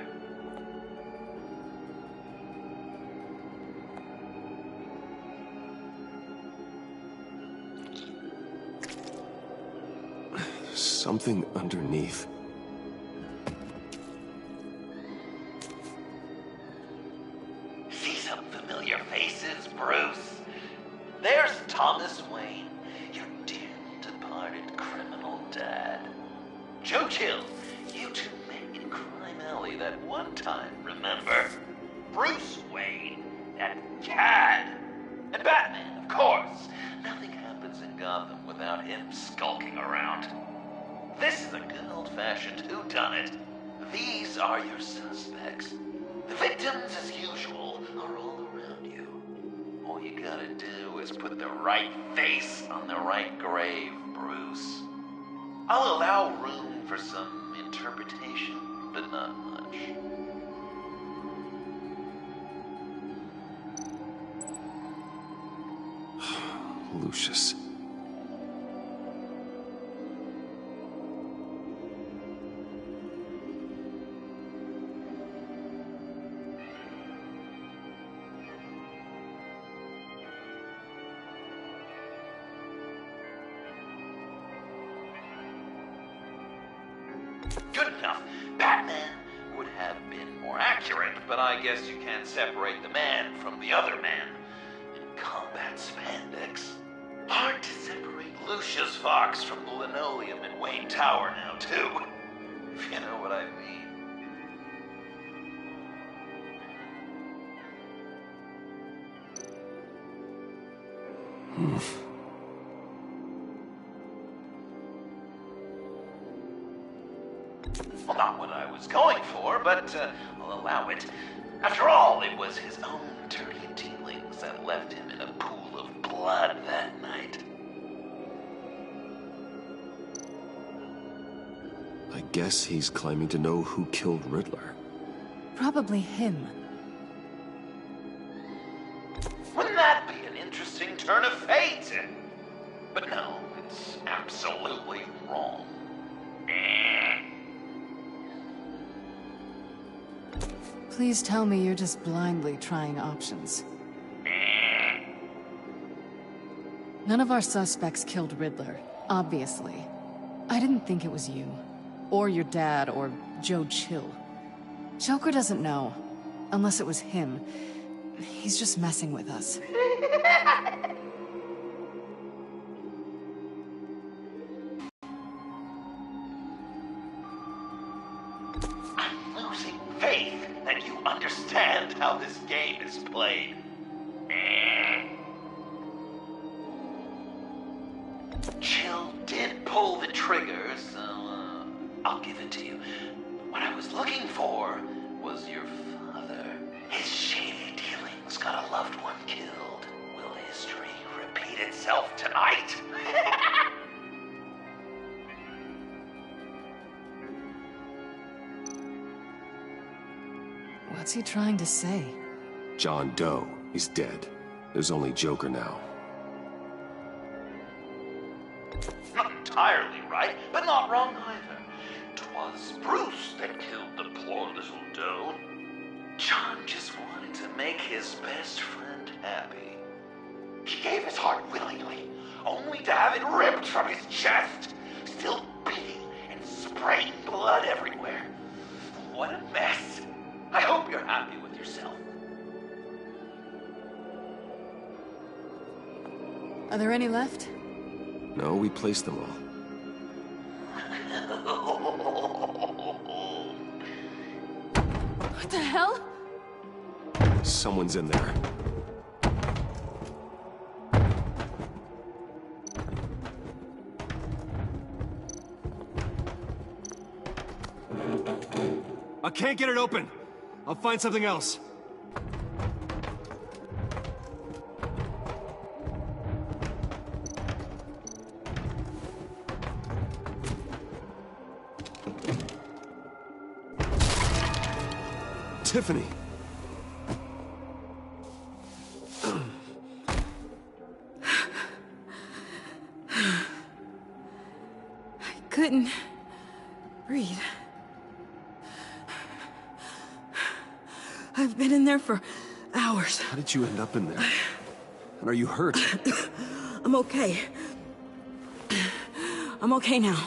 [SPEAKER 8] Something underneath.
[SPEAKER 1] See some familiar faces, Bruce? There's Thomas Wayne, your dear departed criminal dad. Joe Chill, you two met in Crime Alley that one time, remember? Bruce Wayne, that cad. And Batman, of course. Nothing happens in Gotham without him skulking around. This is a good old-fashioned whodunit. These are your suspects. The victims, as usual, are all around you. All you gotta do is put the right face on the right grave, Bruce. I'll allow room for some interpretation, but not much.
[SPEAKER 8] Lucius.
[SPEAKER 1] Good enough. Batman would have been more accurate, but I guess you can't separate the man from the other man. In combat spandex. Hard to separate Lucius Fox from the linoleum in Wayne Tower now, too. If you know what I mean. Well, not what I was going for, but I'll allow it. After all, it was his own dirty dealings that left him in a pool of blood that night.
[SPEAKER 8] I guess he's claiming to know who killed Riddler.
[SPEAKER 4] Probably him.
[SPEAKER 1] Wouldn't that be an interesting turn of fate? But no, it's absolutely wrong.
[SPEAKER 4] Please tell me you're just blindly trying options. None of our suspects killed Riddler, obviously. I didn't think it was you, or your dad, or Joe Chill. Joker doesn't know, unless it was him. He's just messing with us.
[SPEAKER 1] I'm losing faith that you understand how this game is played. Chill did pull the trigger, so I'll give it to you. What I was looking for was your father. His shady dealings got a loved one killed. Will history repeat itself tonight?
[SPEAKER 4] What's he trying to say?
[SPEAKER 8] John Doe. He's dead. There's only Joker now.
[SPEAKER 1] Not entirely right, but not wrong either. 'Twas Bruce that killed the poor little Doe. John just wanted to make his best friend happy. He gave his heart willingly, only to have it ripped from his chest, still beating and spraying blood everywhere. What a mess. I hope you're happy with yourself.
[SPEAKER 4] Are there any left?
[SPEAKER 8] No, we placed them all.
[SPEAKER 4] What the hell?
[SPEAKER 8] Someone's in there.
[SPEAKER 6] I can't get it open. I'll find something else.
[SPEAKER 8] Tiffany!
[SPEAKER 12] I couldn't breathe. I've been in there for hours.
[SPEAKER 8] How did you end up in there? And are you hurt?
[SPEAKER 12] I'm okay. I'm okay now.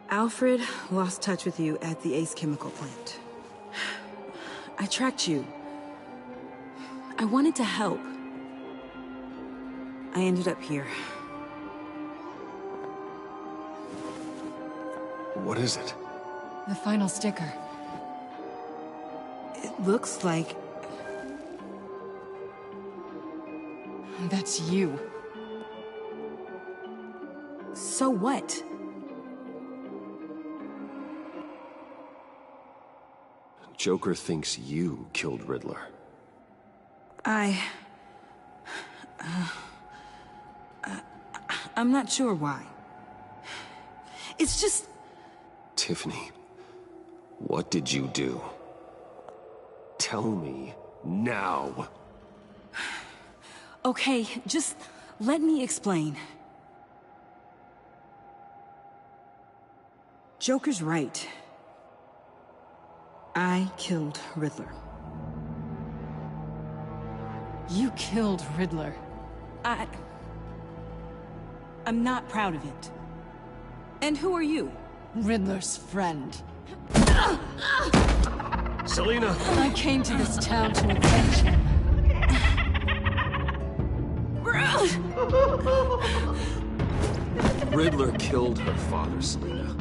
[SPEAKER 12] Alfred lost touch with you at the Ace Chemical plant. I tracked you. I wanted to help. I ended up here.
[SPEAKER 8] What is it?
[SPEAKER 4] The final sticker.
[SPEAKER 12] It looks like...
[SPEAKER 4] That's you.
[SPEAKER 12] So what?
[SPEAKER 8] Joker thinks you killed Riddler.
[SPEAKER 12] I'm not sure why. It's just...
[SPEAKER 8] Tiffany, what did you do? Tell me now.
[SPEAKER 12] Okay, just let me explain. Joker's right. I killed Riddler.
[SPEAKER 4] You killed Riddler.
[SPEAKER 12] I'm not proud of it. And who are you?
[SPEAKER 4] Riddler's friend.
[SPEAKER 6] Selina!
[SPEAKER 4] I came to this town to avenge him.
[SPEAKER 8] Riddler killed her father, Selina.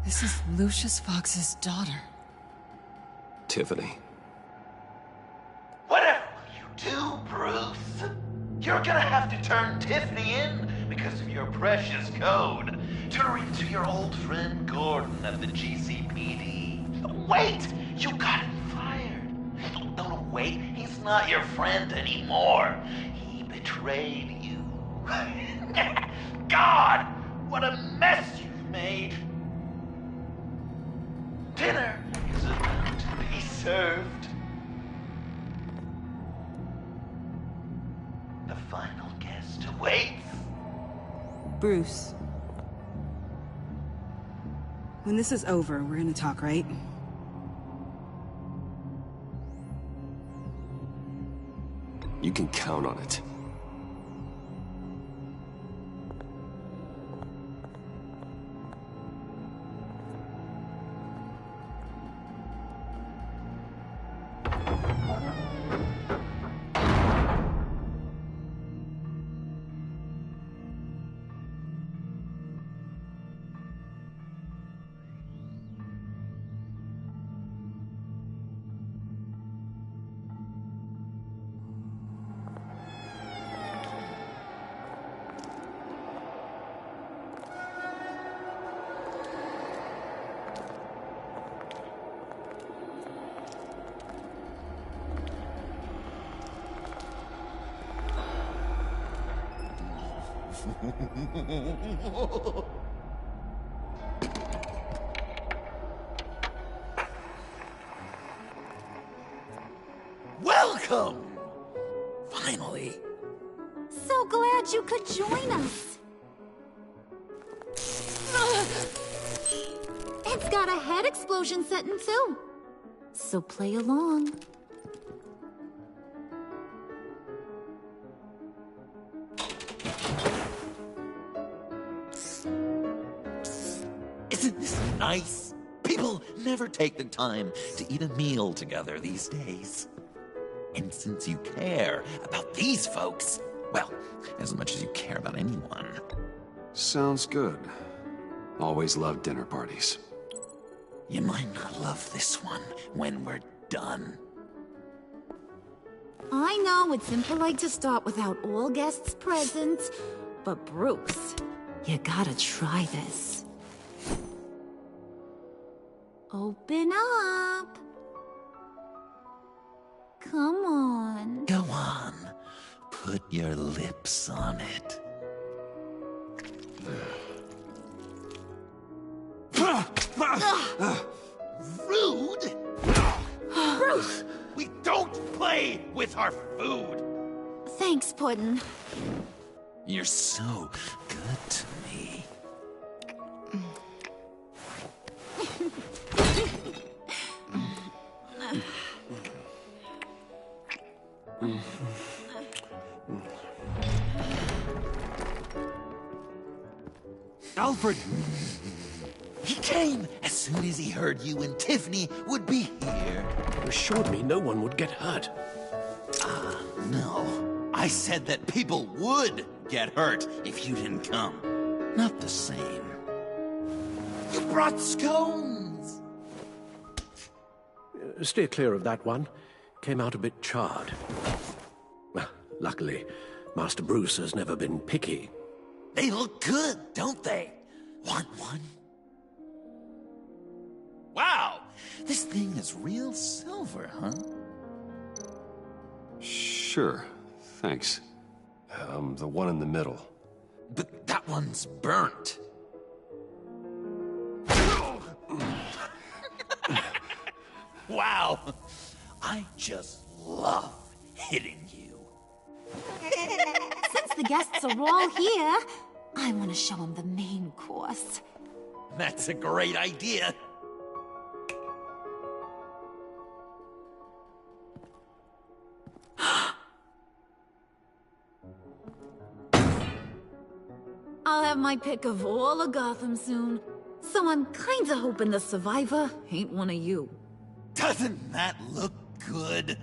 [SPEAKER 4] This is Lucius Fox's daughter.
[SPEAKER 8] Tiffany.
[SPEAKER 1] Whatever will you do, Bruce? You're gonna have to turn Tiffany in because of your precious code. Turn her into your old friend Gordon of the GCPD. Wait! You got him fired. No, wait. He's not your friend anymore. He betrayed you. God! What a mess you've made. Dinner is about to be served. The final guest awaits.
[SPEAKER 12] Bruce. When this is over, we're gonna talk, right?
[SPEAKER 8] You can count on it.
[SPEAKER 1] Welcome! Finally.
[SPEAKER 10] So glad you could join us. It's got a head explosion setting too. So play along.
[SPEAKER 1] Isn't this nice? People never take the time to eat a meal together these days. And since you care about these folks, well, as much as you care about anyone.
[SPEAKER 8] Sounds good. Always loved dinner parties.
[SPEAKER 1] You might not love this one when we're done.
[SPEAKER 10] I know it's impolite to start without all guests present, but Bruce, you gotta try this. Open up. Come on.
[SPEAKER 1] Go on. Put your lips on it. Rude! Bruce! We don't play with our food!
[SPEAKER 10] Thanks, Puddin'.
[SPEAKER 1] You're so good to me.
[SPEAKER 6] Alfred!
[SPEAKER 1] He came as soon as he heard you and Tiffany would be here.
[SPEAKER 6] You assured me no one would get hurt.
[SPEAKER 1] No. I said that people would get hurt if you didn't come. Not the same. You brought scones!
[SPEAKER 6] Steer clear of that one. Came out a bit charred. Well, luckily, Master Bruce has never been picky.
[SPEAKER 1] They look good, don't they? Want one? Wow, this thing is real silver, huh?
[SPEAKER 8] Sure, thanks. The one in the middle.
[SPEAKER 1] But that one's burnt. Wow, I just love hitting you.
[SPEAKER 10] Since the guests are all here, I want to show them the main course.
[SPEAKER 1] That's a great idea.
[SPEAKER 10] I'll have my pick of all of Gotham soon, so I'm kinda hoping the survivor ain't one of you.
[SPEAKER 1] Doesn't that look good?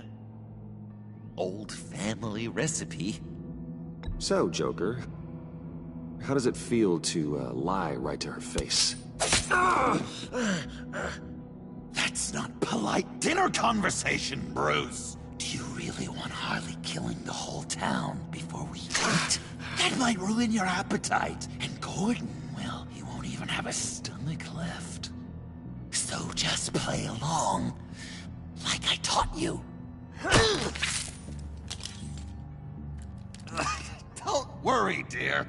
[SPEAKER 1] Old family recipe.
[SPEAKER 8] So, Joker, how does it feel to lie right to her face?
[SPEAKER 1] That's not polite dinner conversation, Bruce. Do you really want Harley killing the whole town before we eat? That might ruin your appetite. And Gordon, well, he won't even have a stomach left. So just play along, like I taught you. Don't worry, dear.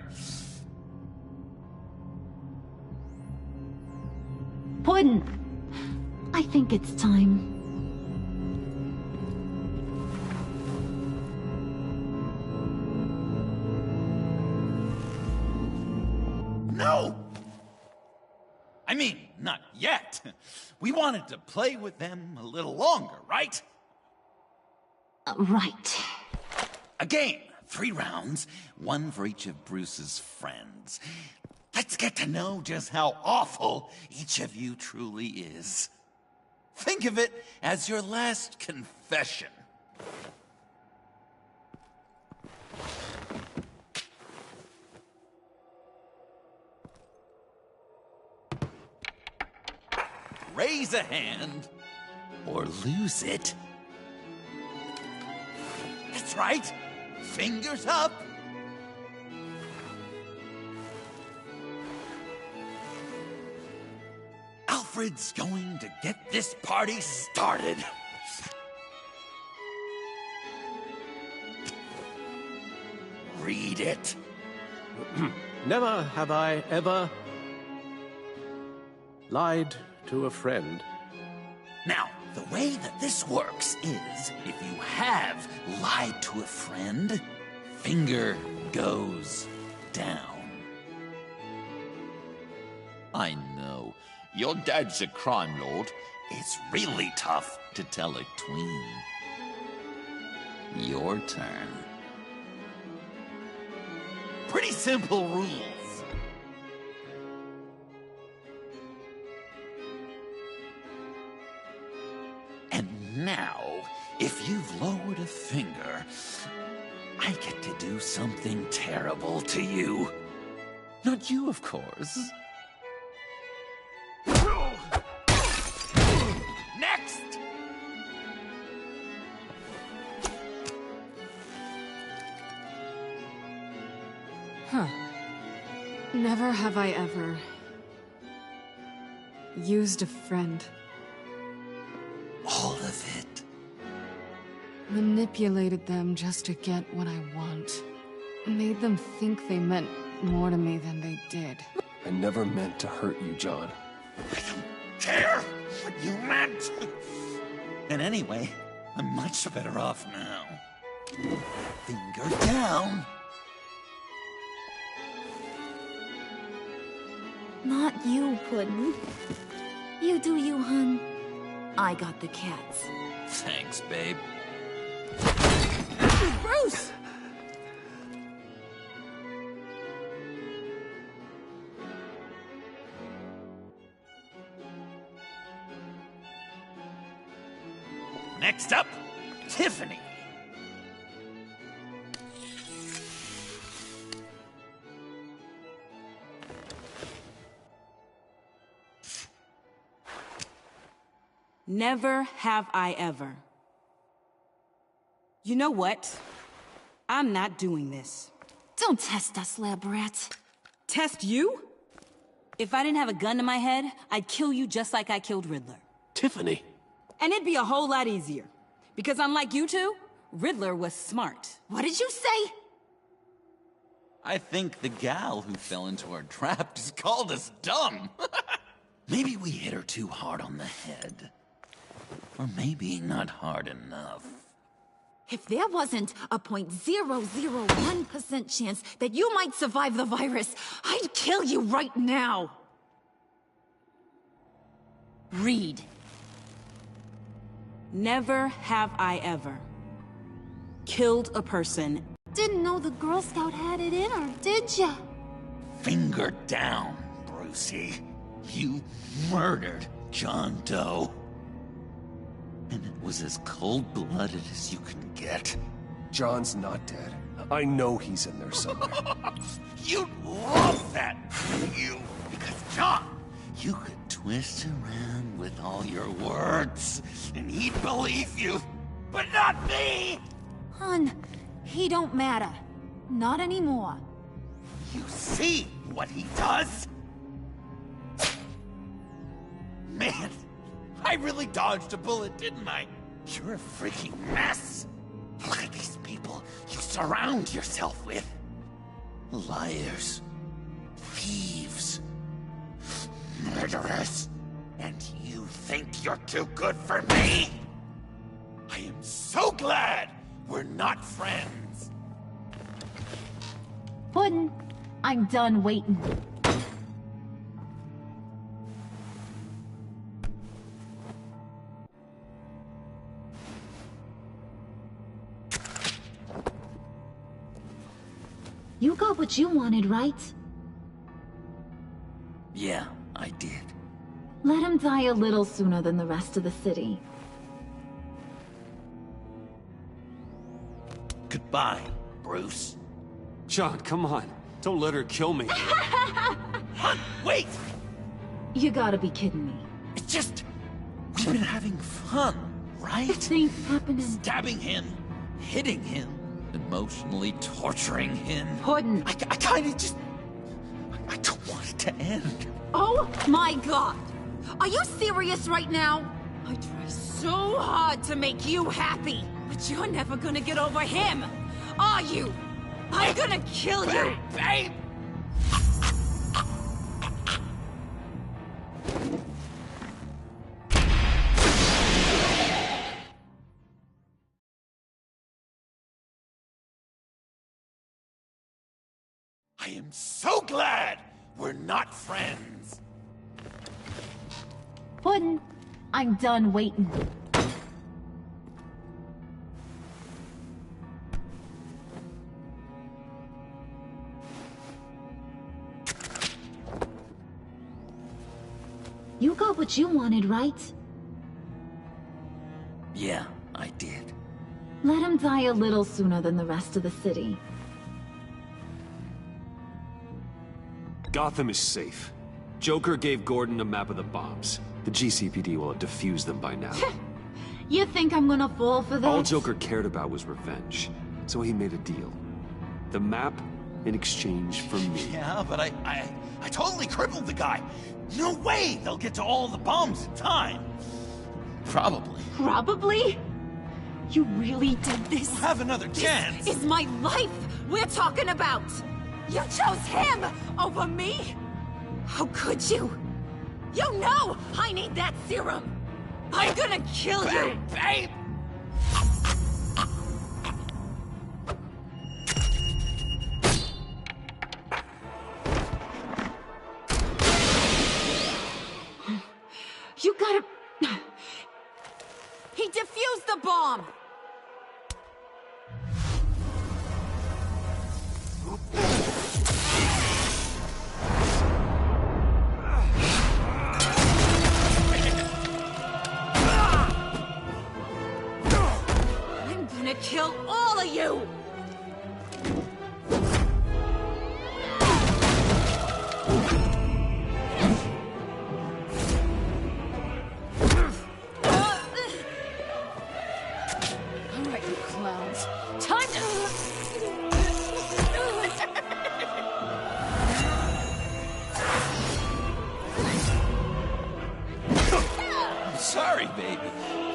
[SPEAKER 10] Puddin', I think it's time.
[SPEAKER 1] No! I mean, not yet. We wanted to play with them a little longer, right?
[SPEAKER 10] Right.
[SPEAKER 1] A game. 3 rounds, 1 for each of Bruce's friends. Let's get to know just how awful each of you truly is. Think of it as your last confession. Raise a hand, or lose it. That's right. Fingers up. Alfred's going to get this party started. Read it.
[SPEAKER 17] Never have I ever lied to a friend.
[SPEAKER 1] Now, the way that this works is, if you have lied to a friend, finger goes down. I know, your dad's a crime lord. It's really tough to tell a tween. Your turn. Pretty simple rules. Now, if you've lowered a finger, I get to do something terrible to you. Not you, of course. Next!
[SPEAKER 4] Huh. Never have I ever used a friend.
[SPEAKER 1] All of it.
[SPEAKER 4] Manipulated them just to get what I want. Made them think they meant more to me than they did.
[SPEAKER 8] I never meant to hurt you, John.
[SPEAKER 1] I don't care what you meant. And anyway, I'm much better off now. Finger down.
[SPEAKER 10] Not you, Puddin'. You do you, hun. I got the cats.
[SPEAKER 1] Thanks, babe.
[SPEAKER 10] Bruce!
[SPEAKER 1] Next up, Tiffany.
[SPEAKER 16] Never have I ever. You know what? I'm not doing this.
[SPEAKER 10] Don't test us, lab rat.
[SPEAKER 16] Test you? If I didn't have a gun to my head, I'd kill you just like I killed Riddler.
[SPEAKER 17] Tiffany.
[SPEAKER 16] And it'd be a whole lot easier. Because unlike you two, Riddler was smart.
[SPEAKER 10] What did you say?
[SPEAKER 1] I think the gal who fell into our trap just called us dumb. Maybe we hit her too hard on the head. Or maybe not hard enough.
[SPEAKER 10] If there wasn't a 0.001% chance that you might survive the virus, I'd kill you right now.
[SPEAKER 16] Read. Never have I ever killed a person.
[SPEAKER 10] Didn't know the Girl Scout had it in her, did ya?
[SPEAKER 1] Finger down, Brucey. You murdered John Doe. And it was as cold-blooded as you can get.
[SPEAKER 8] John's not dead. I know he's in there somewhere.
[SPEAKER 1] You'd love that, you. Because, John, you could twist around with all your words, and he'd believe you. But not me!
[SPEAKER 10] Hun, he don't matter. Not anymore.
[SPEAKER 1] You see what he does? Man, I really dodged a bullet, didn't I? You're a freaking mess. Look at these people you surround yourself with. Liars. Thieves. Murderers. And you think you're too good for me? I am so glad we're not friends.
[SPEAKER 10] Puddin', I'm done waiting. You got what you wanted, right?
[SPEAKER 1] Yeah, I did.
[SPEAKER 10] Let him die a little sooner than the rest of the city.
[SPEAKER 1] Goodbye, Bruce.
[SPEAKER 14] John, come on. Don't let her kill me.
[SPEAKER 1] Wait!
[SPEAKER 10] You gotta be kidding me.
[SPEAKER 1] It's just... we've been having fun, right?
[SPEAKER 10] This ain't happening.
[SPEAKER 1] Stabbing him, hitting him, emotionally torturing him.
[SPEAKER 10] Puddin'.
[SPEAKER 1] I kinda just... I don't want it to end.
[SPEAKER 10] Oh my god! Are you serious right now? I try so hard to make you happy, but you're never gonna get over him, are you? I'm gonna kill you!
[SPEAKER 1] Babe! I am so glad we're not friends.
[SPEAKER 10] Puddin', I'm done waiting. You got what you wanted, right?
[SPEAKER 1] Yeah, I did.
[SPEAKER 10] Let him die a little sooner than the rest of the city.
[SPEAKER 8] Gotham is safe. Joker gave Gordon a map of the bombs. The GCPD will have defused them by now.
[SPEAKER 10] You think I'm gonna fall for that?
[SPEAKER 8] All Joker cared about was revenge, so he made a deal. The map in exchange for me.
[SPEAKER 1] Yeah, but I totally crippled the guy. No way they'll get to all the bombs in time. Probably.
[SPEAKER 10] Probably? You really did this?
[SPEAKER 1] We'll have another chance.
[SPEAKER 10] This is my life we're talking about. You chose him over me? How could you? You know I need that serum. I'm gonna kill you.
[SPEAKER 1] Babe!
[SPEAKER 10] You gotta... He defused the bomb! I'm gonna kill all of you!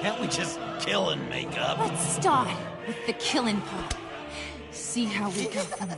[SPEAKER 1] Can't we just kill and make up?
[SPEAKER 10] Let's start with the killing part. See how we go from there.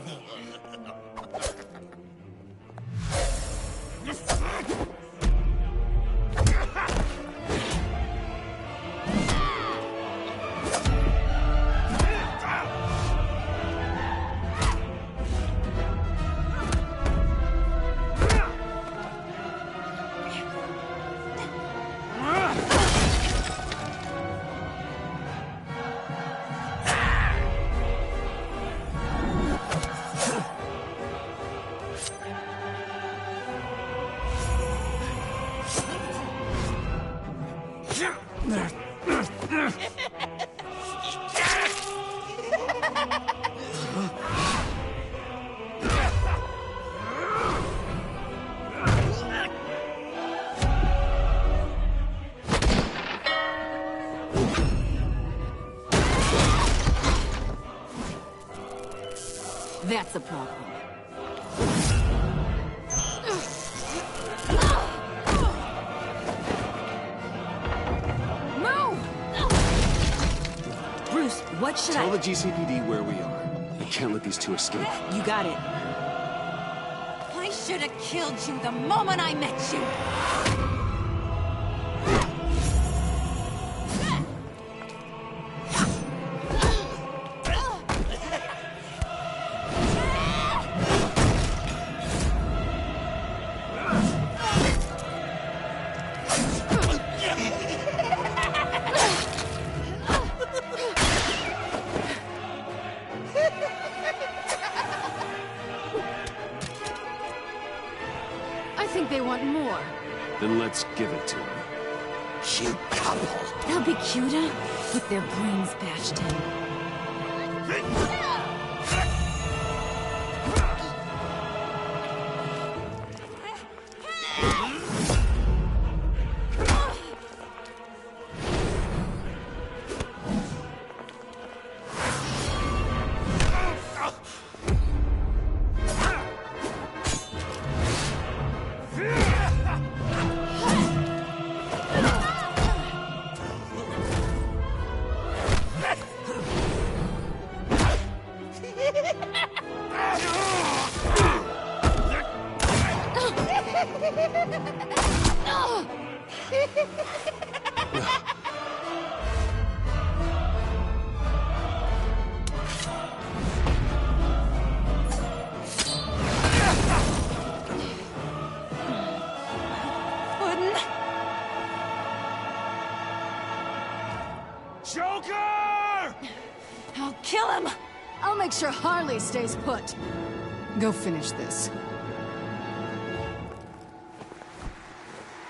[SPEAKER 10] That's a problem.
[SPEAKER 9] Move! Bruce, what should
[SPEAKER 8] Tell the GCPD where we are. We can't let these two escape.
[SPEAKER 12] You got it.
[SPEAKER 10] I should have killed you the moment I met you.
[SPEAKER 4] I think they want more.
[SPEAKER 8] Then let's give it to them.
[SPEAKER 1] Cute couple.
[SPEAKER 10] They'll be cuter with their brains bashed in.
[SPEAKER 6] Joker!
[SPEAKER 10] I'll kill him!
[SPEAKER 4] I'll make sure Harley stays put. Go finish this.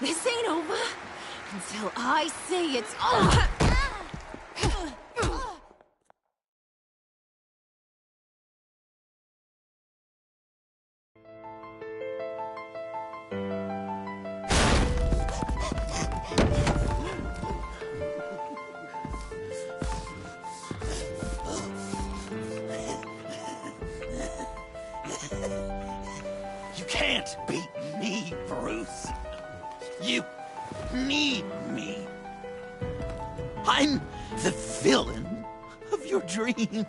[SPEAKER 10] This ain't over until I say it's over!
[SPEAKER 1] You can't beat me, Bruce. You need me. I'm the villain of your dreams.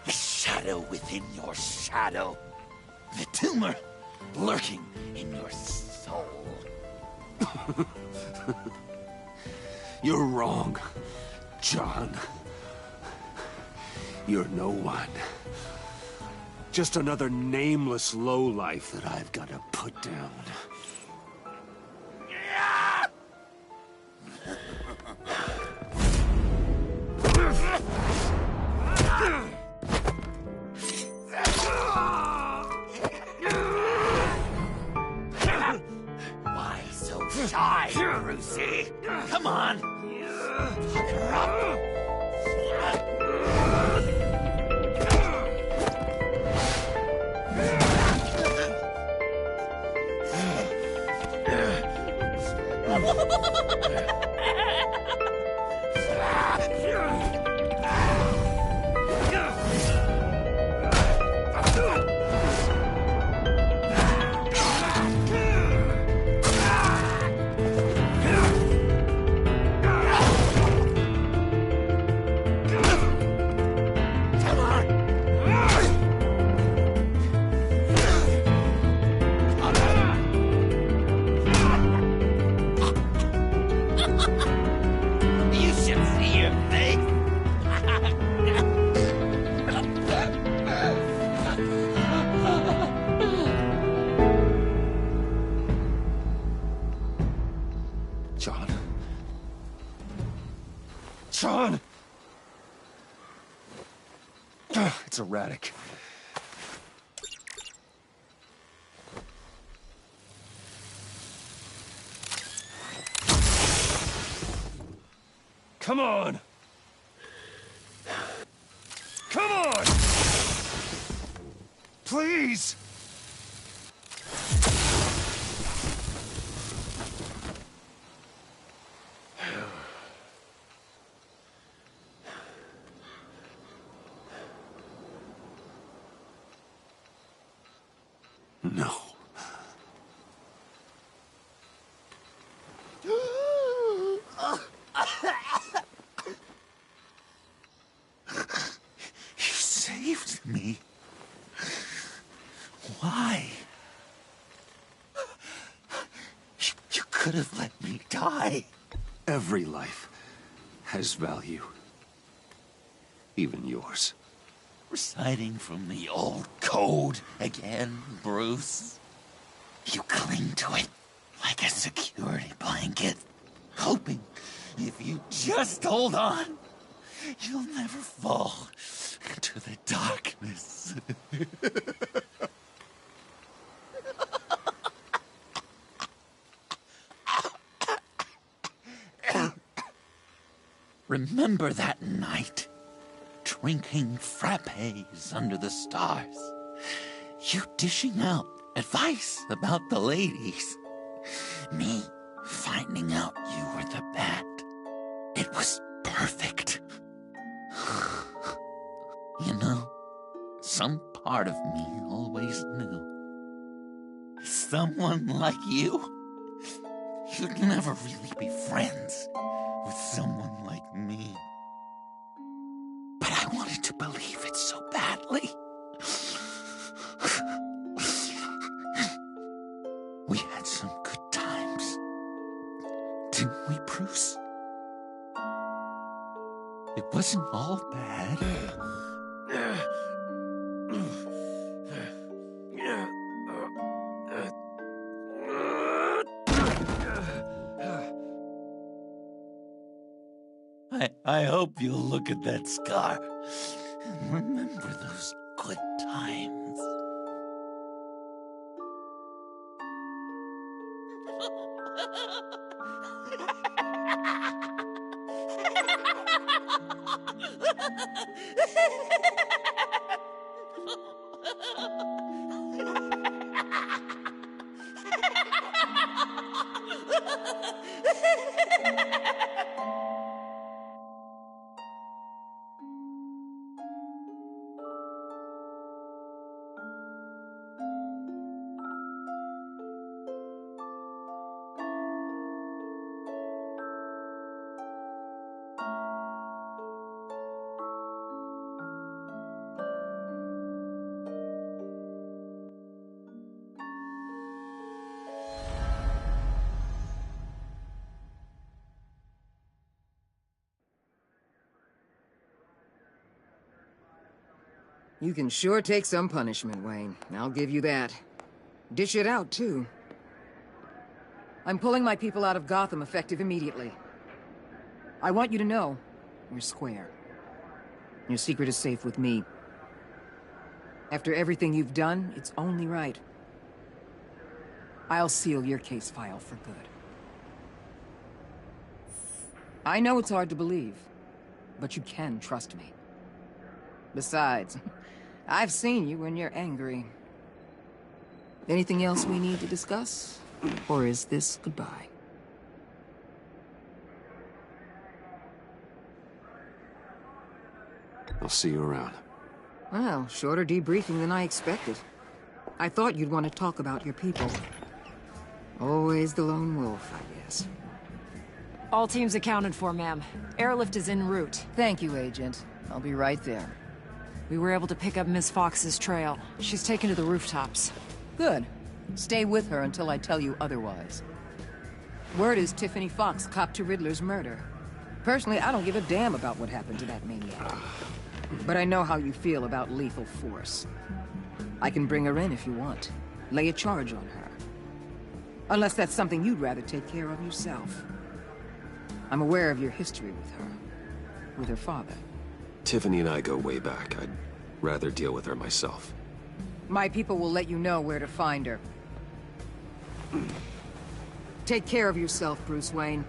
[SPEAKER 1] The shadow within your shadow. The tumor lurking in your soul.
[SPEAKER 8] You're wrong, John. You're no one. Just another nameless lowlife that I've got to put down.
[SPEAKER 1] Why so shy, Brucey? Come on. Pucker up.
[SPEAKER 8] Sean! It's erratic. Come on! Come on! Please!
[SPEAKER 5] No. You saved me. Why? You could have let me die.
[SPEAKER 8] Every life has value. Even yours.
[SPEAKER 5] Reciting from the old code again, Bruce. You cling to it like a security blanket, hoping if you just hold on, you'll never fall into the darkness. Remember that night? Drinking frappes under the stars. You dishing out advice about the ladies. Me finding out you were the bat. It was perfect. You know, some part of me always knew. Someone like you, you'd never really be friends with someone like me. But I wanted to believe it so badly. We had some good times, didn't we, Bruce? It wasn't all bad. I hope you'll look at that scar and remember those good times.
[SPEAKER 15] You can sure take some punishment, Wayne. I'll give you that. Dish it out, too. I'm pulling my people out of Gotham effective immediately. I want you to know, you're square. Your secret is safe with me. After everything you've done, it's only right. I'll seal your case file for good. I know it's hard to believe, but you can trust me. Besides, I've seen you when you're angry. Anything else we need to discuss? Or is this goodbye?
[SPEAKER 8] I'll see you around.
[SPEAKER 15] Well, shorter debriefing than I expected. I thought you'd want to talk about your people. Always the lone wolf, I guess.
[SPEAKER 4] All teams accounted for, ma'am. Airlift is en route.
[SPEAKER 15] Thank you, Agent. I'll be right there.
[SPEAKER 4] We were able to pick up Miss Fox's trail. She's taken to the rooftops.
[SPEAKER 15] Good. Stay with her until I tell you otherwise. Word is Tiffany Fox copped to Riddler's murder. Personally, I don't give a damn about what happened to that maniac. But I know how you feel about lethal force. I can bring her in if you want. Lay a charge on her. Unless that's something you'd rather take care of yourself. I'm aware of your history with her. with her father.
[SPEAKER 8] Tiffany and I go way back. I'd rather deal with her myself.
[SPEAKER 15] My people will let you know where to find her. Take care of yourself, Bruce Wayne.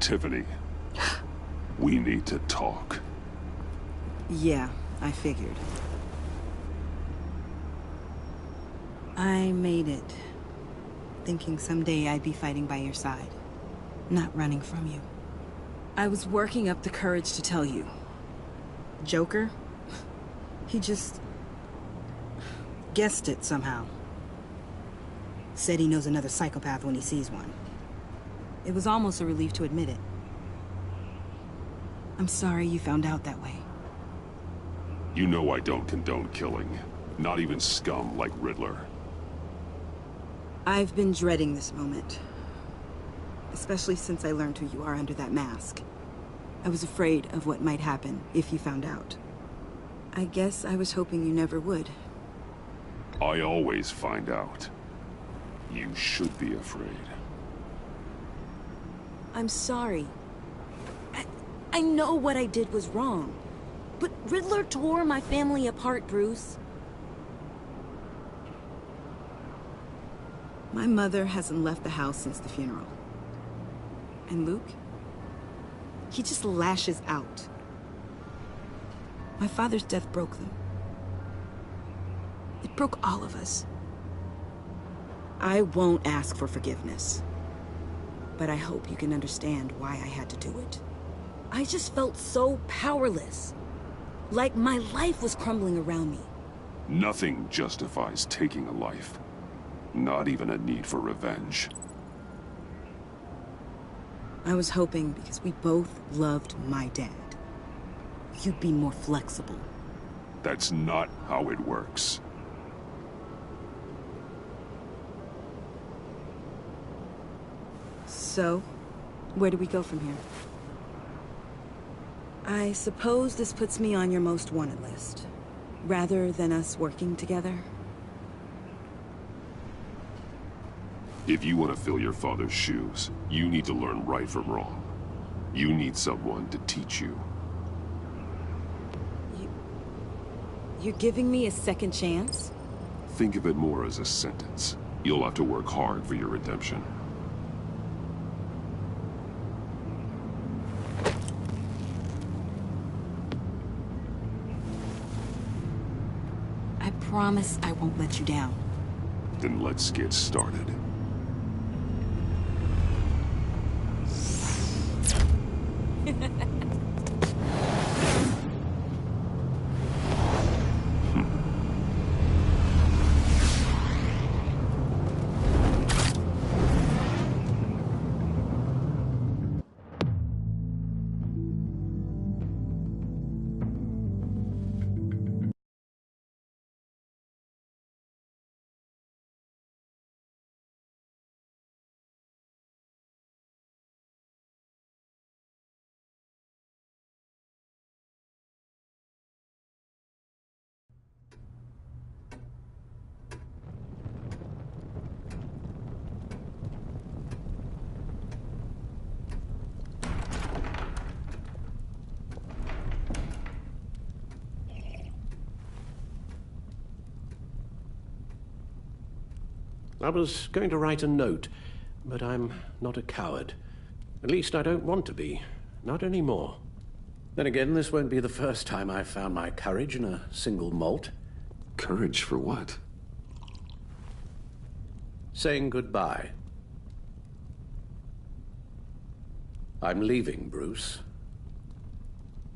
[SPEAKER 3] Tiffany, we need to talk.
[SPEAKER 16] Yeah, I figured. I made it. Thinking someday I'd be fighting by your side. Not running from you. I was working up the courage to tell you. Joker? He just... guessed it somehow. Said he knows another psychopath when he sees one. It was almost a relief to admit it. I'm sorry you found out that way.
[SPEAKER 3] You know I don't condone killing. Not even scum like Riddler.
[SPEAKER 16] I've been dreading this moment. Especially since I learned who you are under that mask. I was afraid of what might happen if you found out. I guess I was hoping you never would.
[SPEAKER 3] I always find out. You should be afraid.
[SPEAKER 16] I'm sorry. I know what I did was wrong. But Riddler tore my family apart, Bruce. My mother hasn't left the house since the funeral. And Luke? He just lashes out. My father's death broke them. It broke all of us. I won't ask for forgiveness. But I hope you can understand why I had to do it. I just felt so powerless. Like my life was crumbling around me.
[SPEAKER 3] Nothing justifies taking a life. Not even a need for revenge.
[SPEAKER 16] I was hoping because we both loved my dad, you'd be more flexible.
[SPEAKER 3] That's not how it works.
[SPEAKER 16] So, where do we go from here? I suppose this puts me on your most wanted list, rather than us working together.
[SPEAKER 3] If you want to fill your father's shoes, you need to learn right from wrong. You need someone to teach you.
[SPEAKER 16] You're giving me a second chance?
[SPEAKER 3] Think of it more as a sentence. You'll have to work hard for your redemption.
[SPEAKER 16] I promise I won't let you down.
[SPEAKER 3] Then let's get started.
[SPEAKER 17] I was going to write a note, but I'm not a coward. At least I don't want to be. Not anymore. Then again, this won't be the first time I've found my courage in a single malt.
[SPEAKER 3] Courage for what?
[SPEAKER 17] Saying goodbye. I'm leaving, Bruce.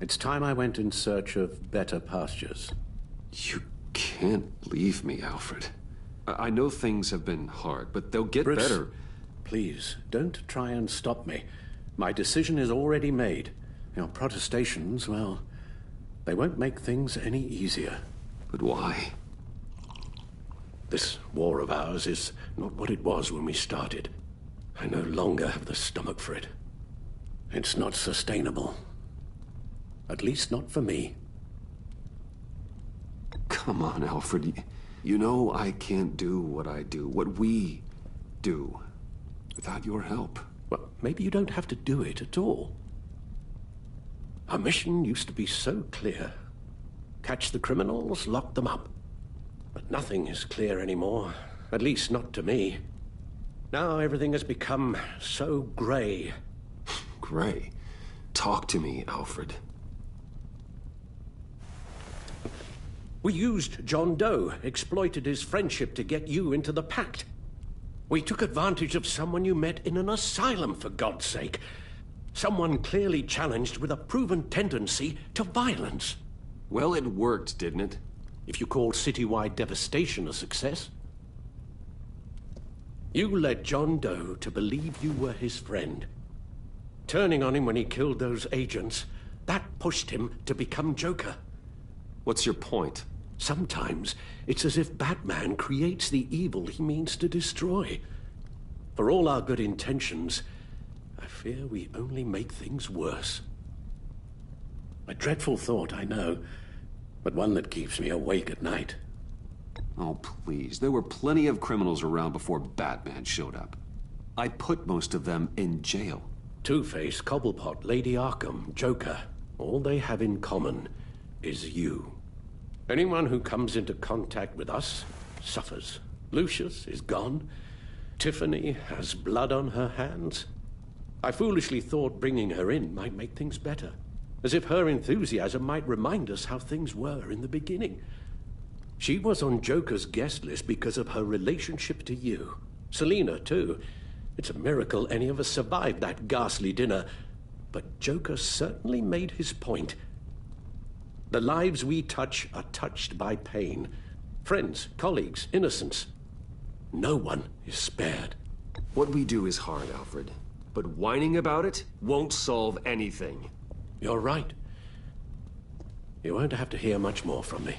[SPEAKER 17] It's time I went in search of better pastures.
[SPEAKER 3] You can't leave me, Alfred. I know things have been hard, but they'll get
[SPEAKER 17] Bruce,
[SPEAKER 3] better.
[SPEAKER 17] Please, don't try and stop me. My decision is already made. Your protestations, well, they won't make things any easier.
[SPEAKER 3] But why?
[SPEAKER 17] This war of ours is not what it was when we started. I no longer have the stomach for it. It's not sustainable. At least not for me.
[SPEAKER 3] Come on, Alfred. You know I can't do what I do, what we do, without your help.
[SPEAKER 17] Well, maybe you don't have to do it at all. Our mission used to be so clear. Catch the criminals, lock them up. But nothing is clear anymore, at least not to me. Now everything has become so gray.
[SPEAKER 3] Gray? Talk to me, Alfred.
[SPEAKER 17] We used John Doe, exploited his friendship to get you into the pact. We took advantage of someone you met in an asylum, for God's sake. Someone clearly challenged with a proven tendency to violence.
[SPEAKER 3] Well, it worked, didn't it?
[SPEAKER 17] If you call citywide devastation a success. You led John Doe to believe you were his friend. Turning on him when he killed those agents, that pushed him to become Joker.
[SPEAKER 3] What's your point?
[SPEAKER 17] Sometimes it's as if Batman creates the evil he means to destroy. For all our good intentions, I fear we only make things worse. A dreadful thought, I know, but one that keeps me awake at night.
[SPEAKER 3] Oh, please. There were plenty of criminals around before Batman showed up. I put most of them in jail.
[SPEAKER 17] Two-Face, Cobblepot, Lady Arkham, Joker, all they have in common is you. Anyone who comes into contact with us suffers. Lucius is gone. Tiffany has blood on her hands. I foolishly thought bringing her in might make things better. As if her enthusiasm might remind us how things were in the beginning. She was on Joker's guest list because of her relationship to you. Selina, too. It's a miracle any of us survived that ghastly dinner. But Joker certainly made his point. The lives we touch are touched by pain. Friends, colleagues, innocents. No one is spared.
[SPEAKER 3] What we do is hard, Alfred. But whining about it won't solve anything.
[SPEAKER 17] You're right. You won't have to hear much more from me.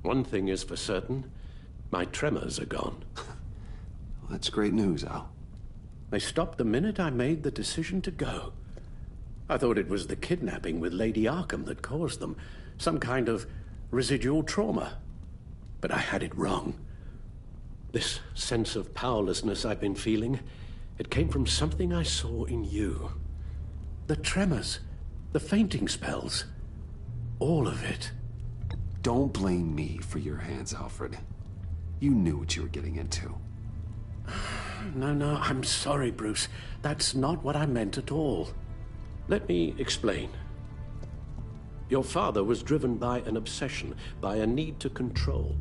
[SPEAKER 17] One thing is for certain. My tremors are gone.
[SPEAKER 3] Well, that's great news, Al.
[SPEAKER 17] They stopped the minute I made the decision to go. I thought it was the kidnapping with Lady Arkham that caused them. Some kind of residual trauma. But I had it wrong. This sense of powerlessness I've been feeling, it came from something I saw in you. The tremors, the fainting spells, all of it.
[SPEAKER 3] Don't blame me for your hands, Alfred. You knew what you were getting into.
[SPEAKER 17] No, I'm sorry, Bruce. That's not what I meant at all. Let me explain. Your father was driven by an obsession, by a need to control.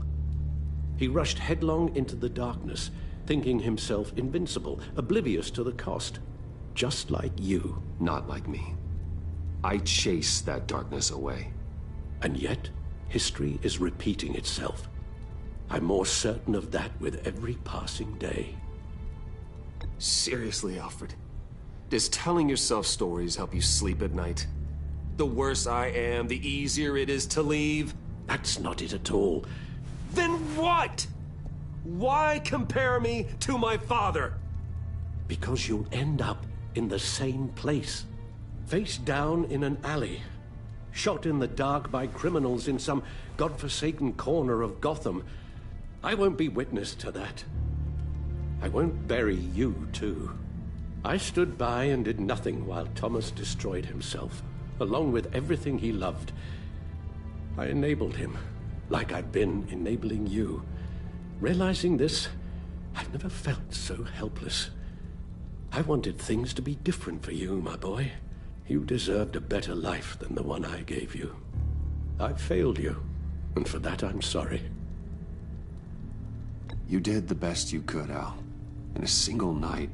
[SPEAKER 17] He rushed headlong into the darkness, thinking himself invincible, oblivious to the cost. Just like you.
[SPEAKER 3] Not like me. I chased that darkness away.
[SPEAKER 17] And yet, history is repeating itself. I'm more certain of that with every passing day.
[SPEAKER 3] Seriously, Alfred? Does telling yourself stories help you sleep at night? The worse I am, the easier it is to leave?
[SPEAKER 17] That's not it at all.
[SPEAKER 3] Then what? Why compare me to my father?
[SPEAKER 17] Because you'll end up in the same place. Face down in an alley. Shot in the dark by criminals in some godforsaken corner of Gotham. I won't be witness to that. I won't bury you, too. I stood by and did nothing while Thomas destroyed himself, along with everything he loved. I enabled him, like I've been enabling you. Realizing this, I've never felt so helpless. I wanted things to be different for you, my boy. You deserved a better life than the one I gave you. I failed you, and for that I'm sorry.
[SPEAKER 3] You did the best you could, Al. In a single night,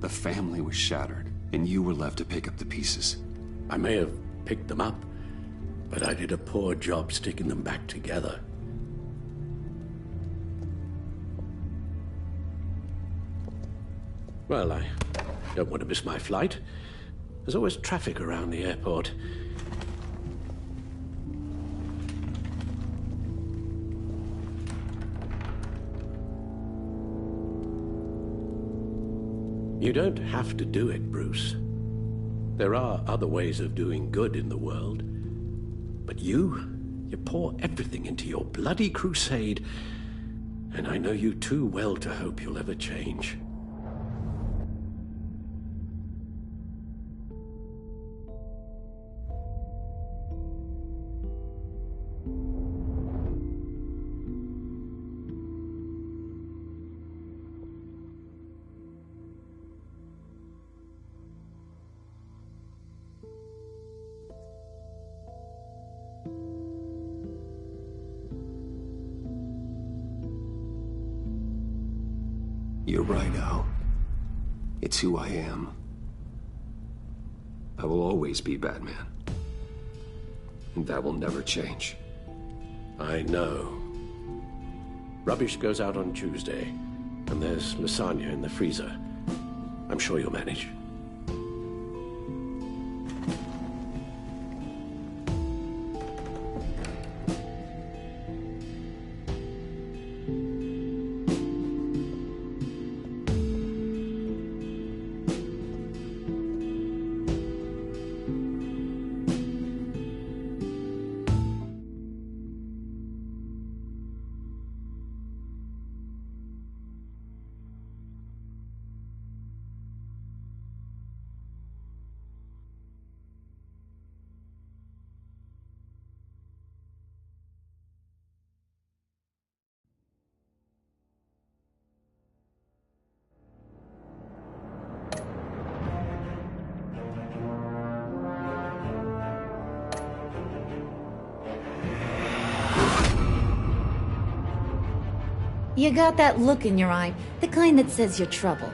[SPEAKER 3] the family was shattered, and you were left to pick up the pieces.
[SPEAKER 17] I may have picked them up, but I did a poor job sticking them back together. Well, I don't want to miss my flight. There's always traffic around the airport. You don't have to do it, Bruce. There are other ways of doing good in the world. But you pour everything into your bloody crusade, and I know you too well to hope you'll ever change.
[SPEAKER 3] You're right, Al. It's who I am. I will always be Batman. And that will never change.
[SPEAKER 17] I know. Rubbish goes out on Tuesday, and there's lasagna in the freezer. I'm sure you'll manage.
[SPEAKER 10] You got that look in your eye, the kind that says you're trouble.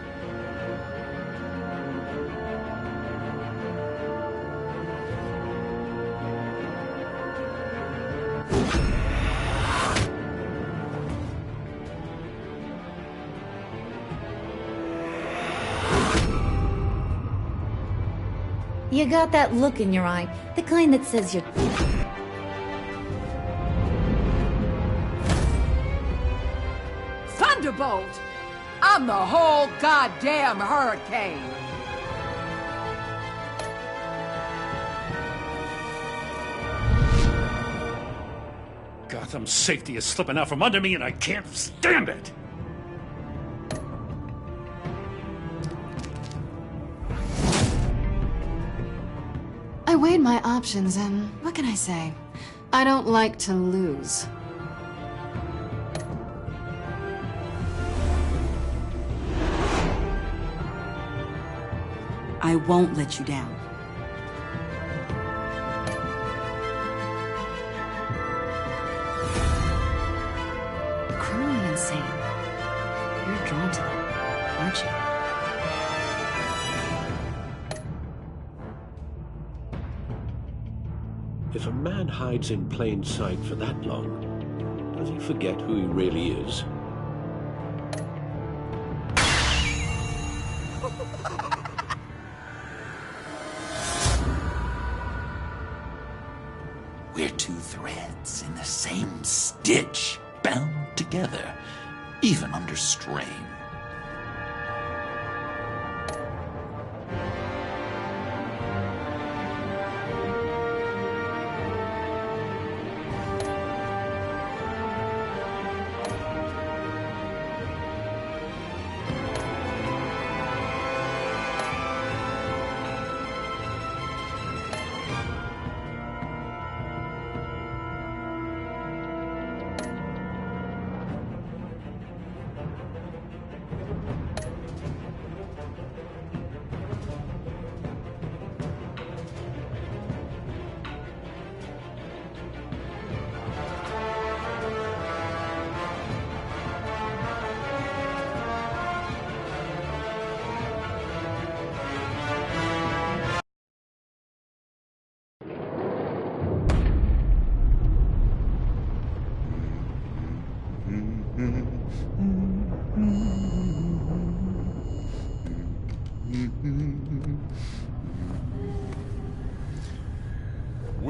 [SPEAKER 10] You got that look in your eye, the kind that says you're...
[SPEAKER 15] Thunderbolt! I'm the whole goddamn hurricane!
[SPEAKER 2] Gotham's safety is slipping out from under me, and I can't stand it!
[SPEAKER 4] I weighed my options, and what can I say? I don't like to lose.
[SPEAKER 16] I won't let you down.
[SPEAKER 4] Criminally insane. You're drawn to them, aren't you?
[SPEAKER 17] If a man hides in plain sight for that long, does he forget who he really is?
[SPEAKER 5] We're two threads in the same stitch, bound together, even under strain.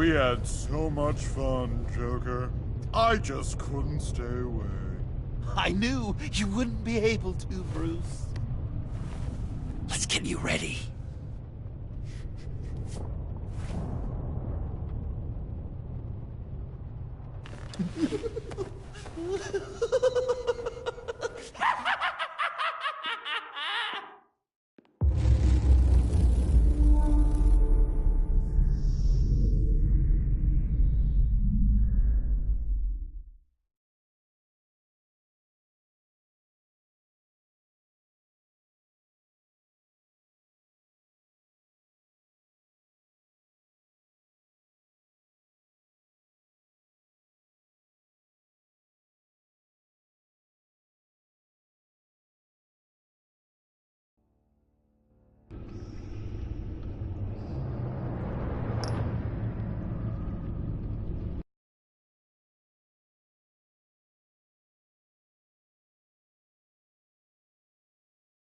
[SPEAKER 18] We had so much fun, Joker. I just couldn't stay away.
[SPEAKER 5] I knew you wouldn't be able to, Bruce. Let's get you ready.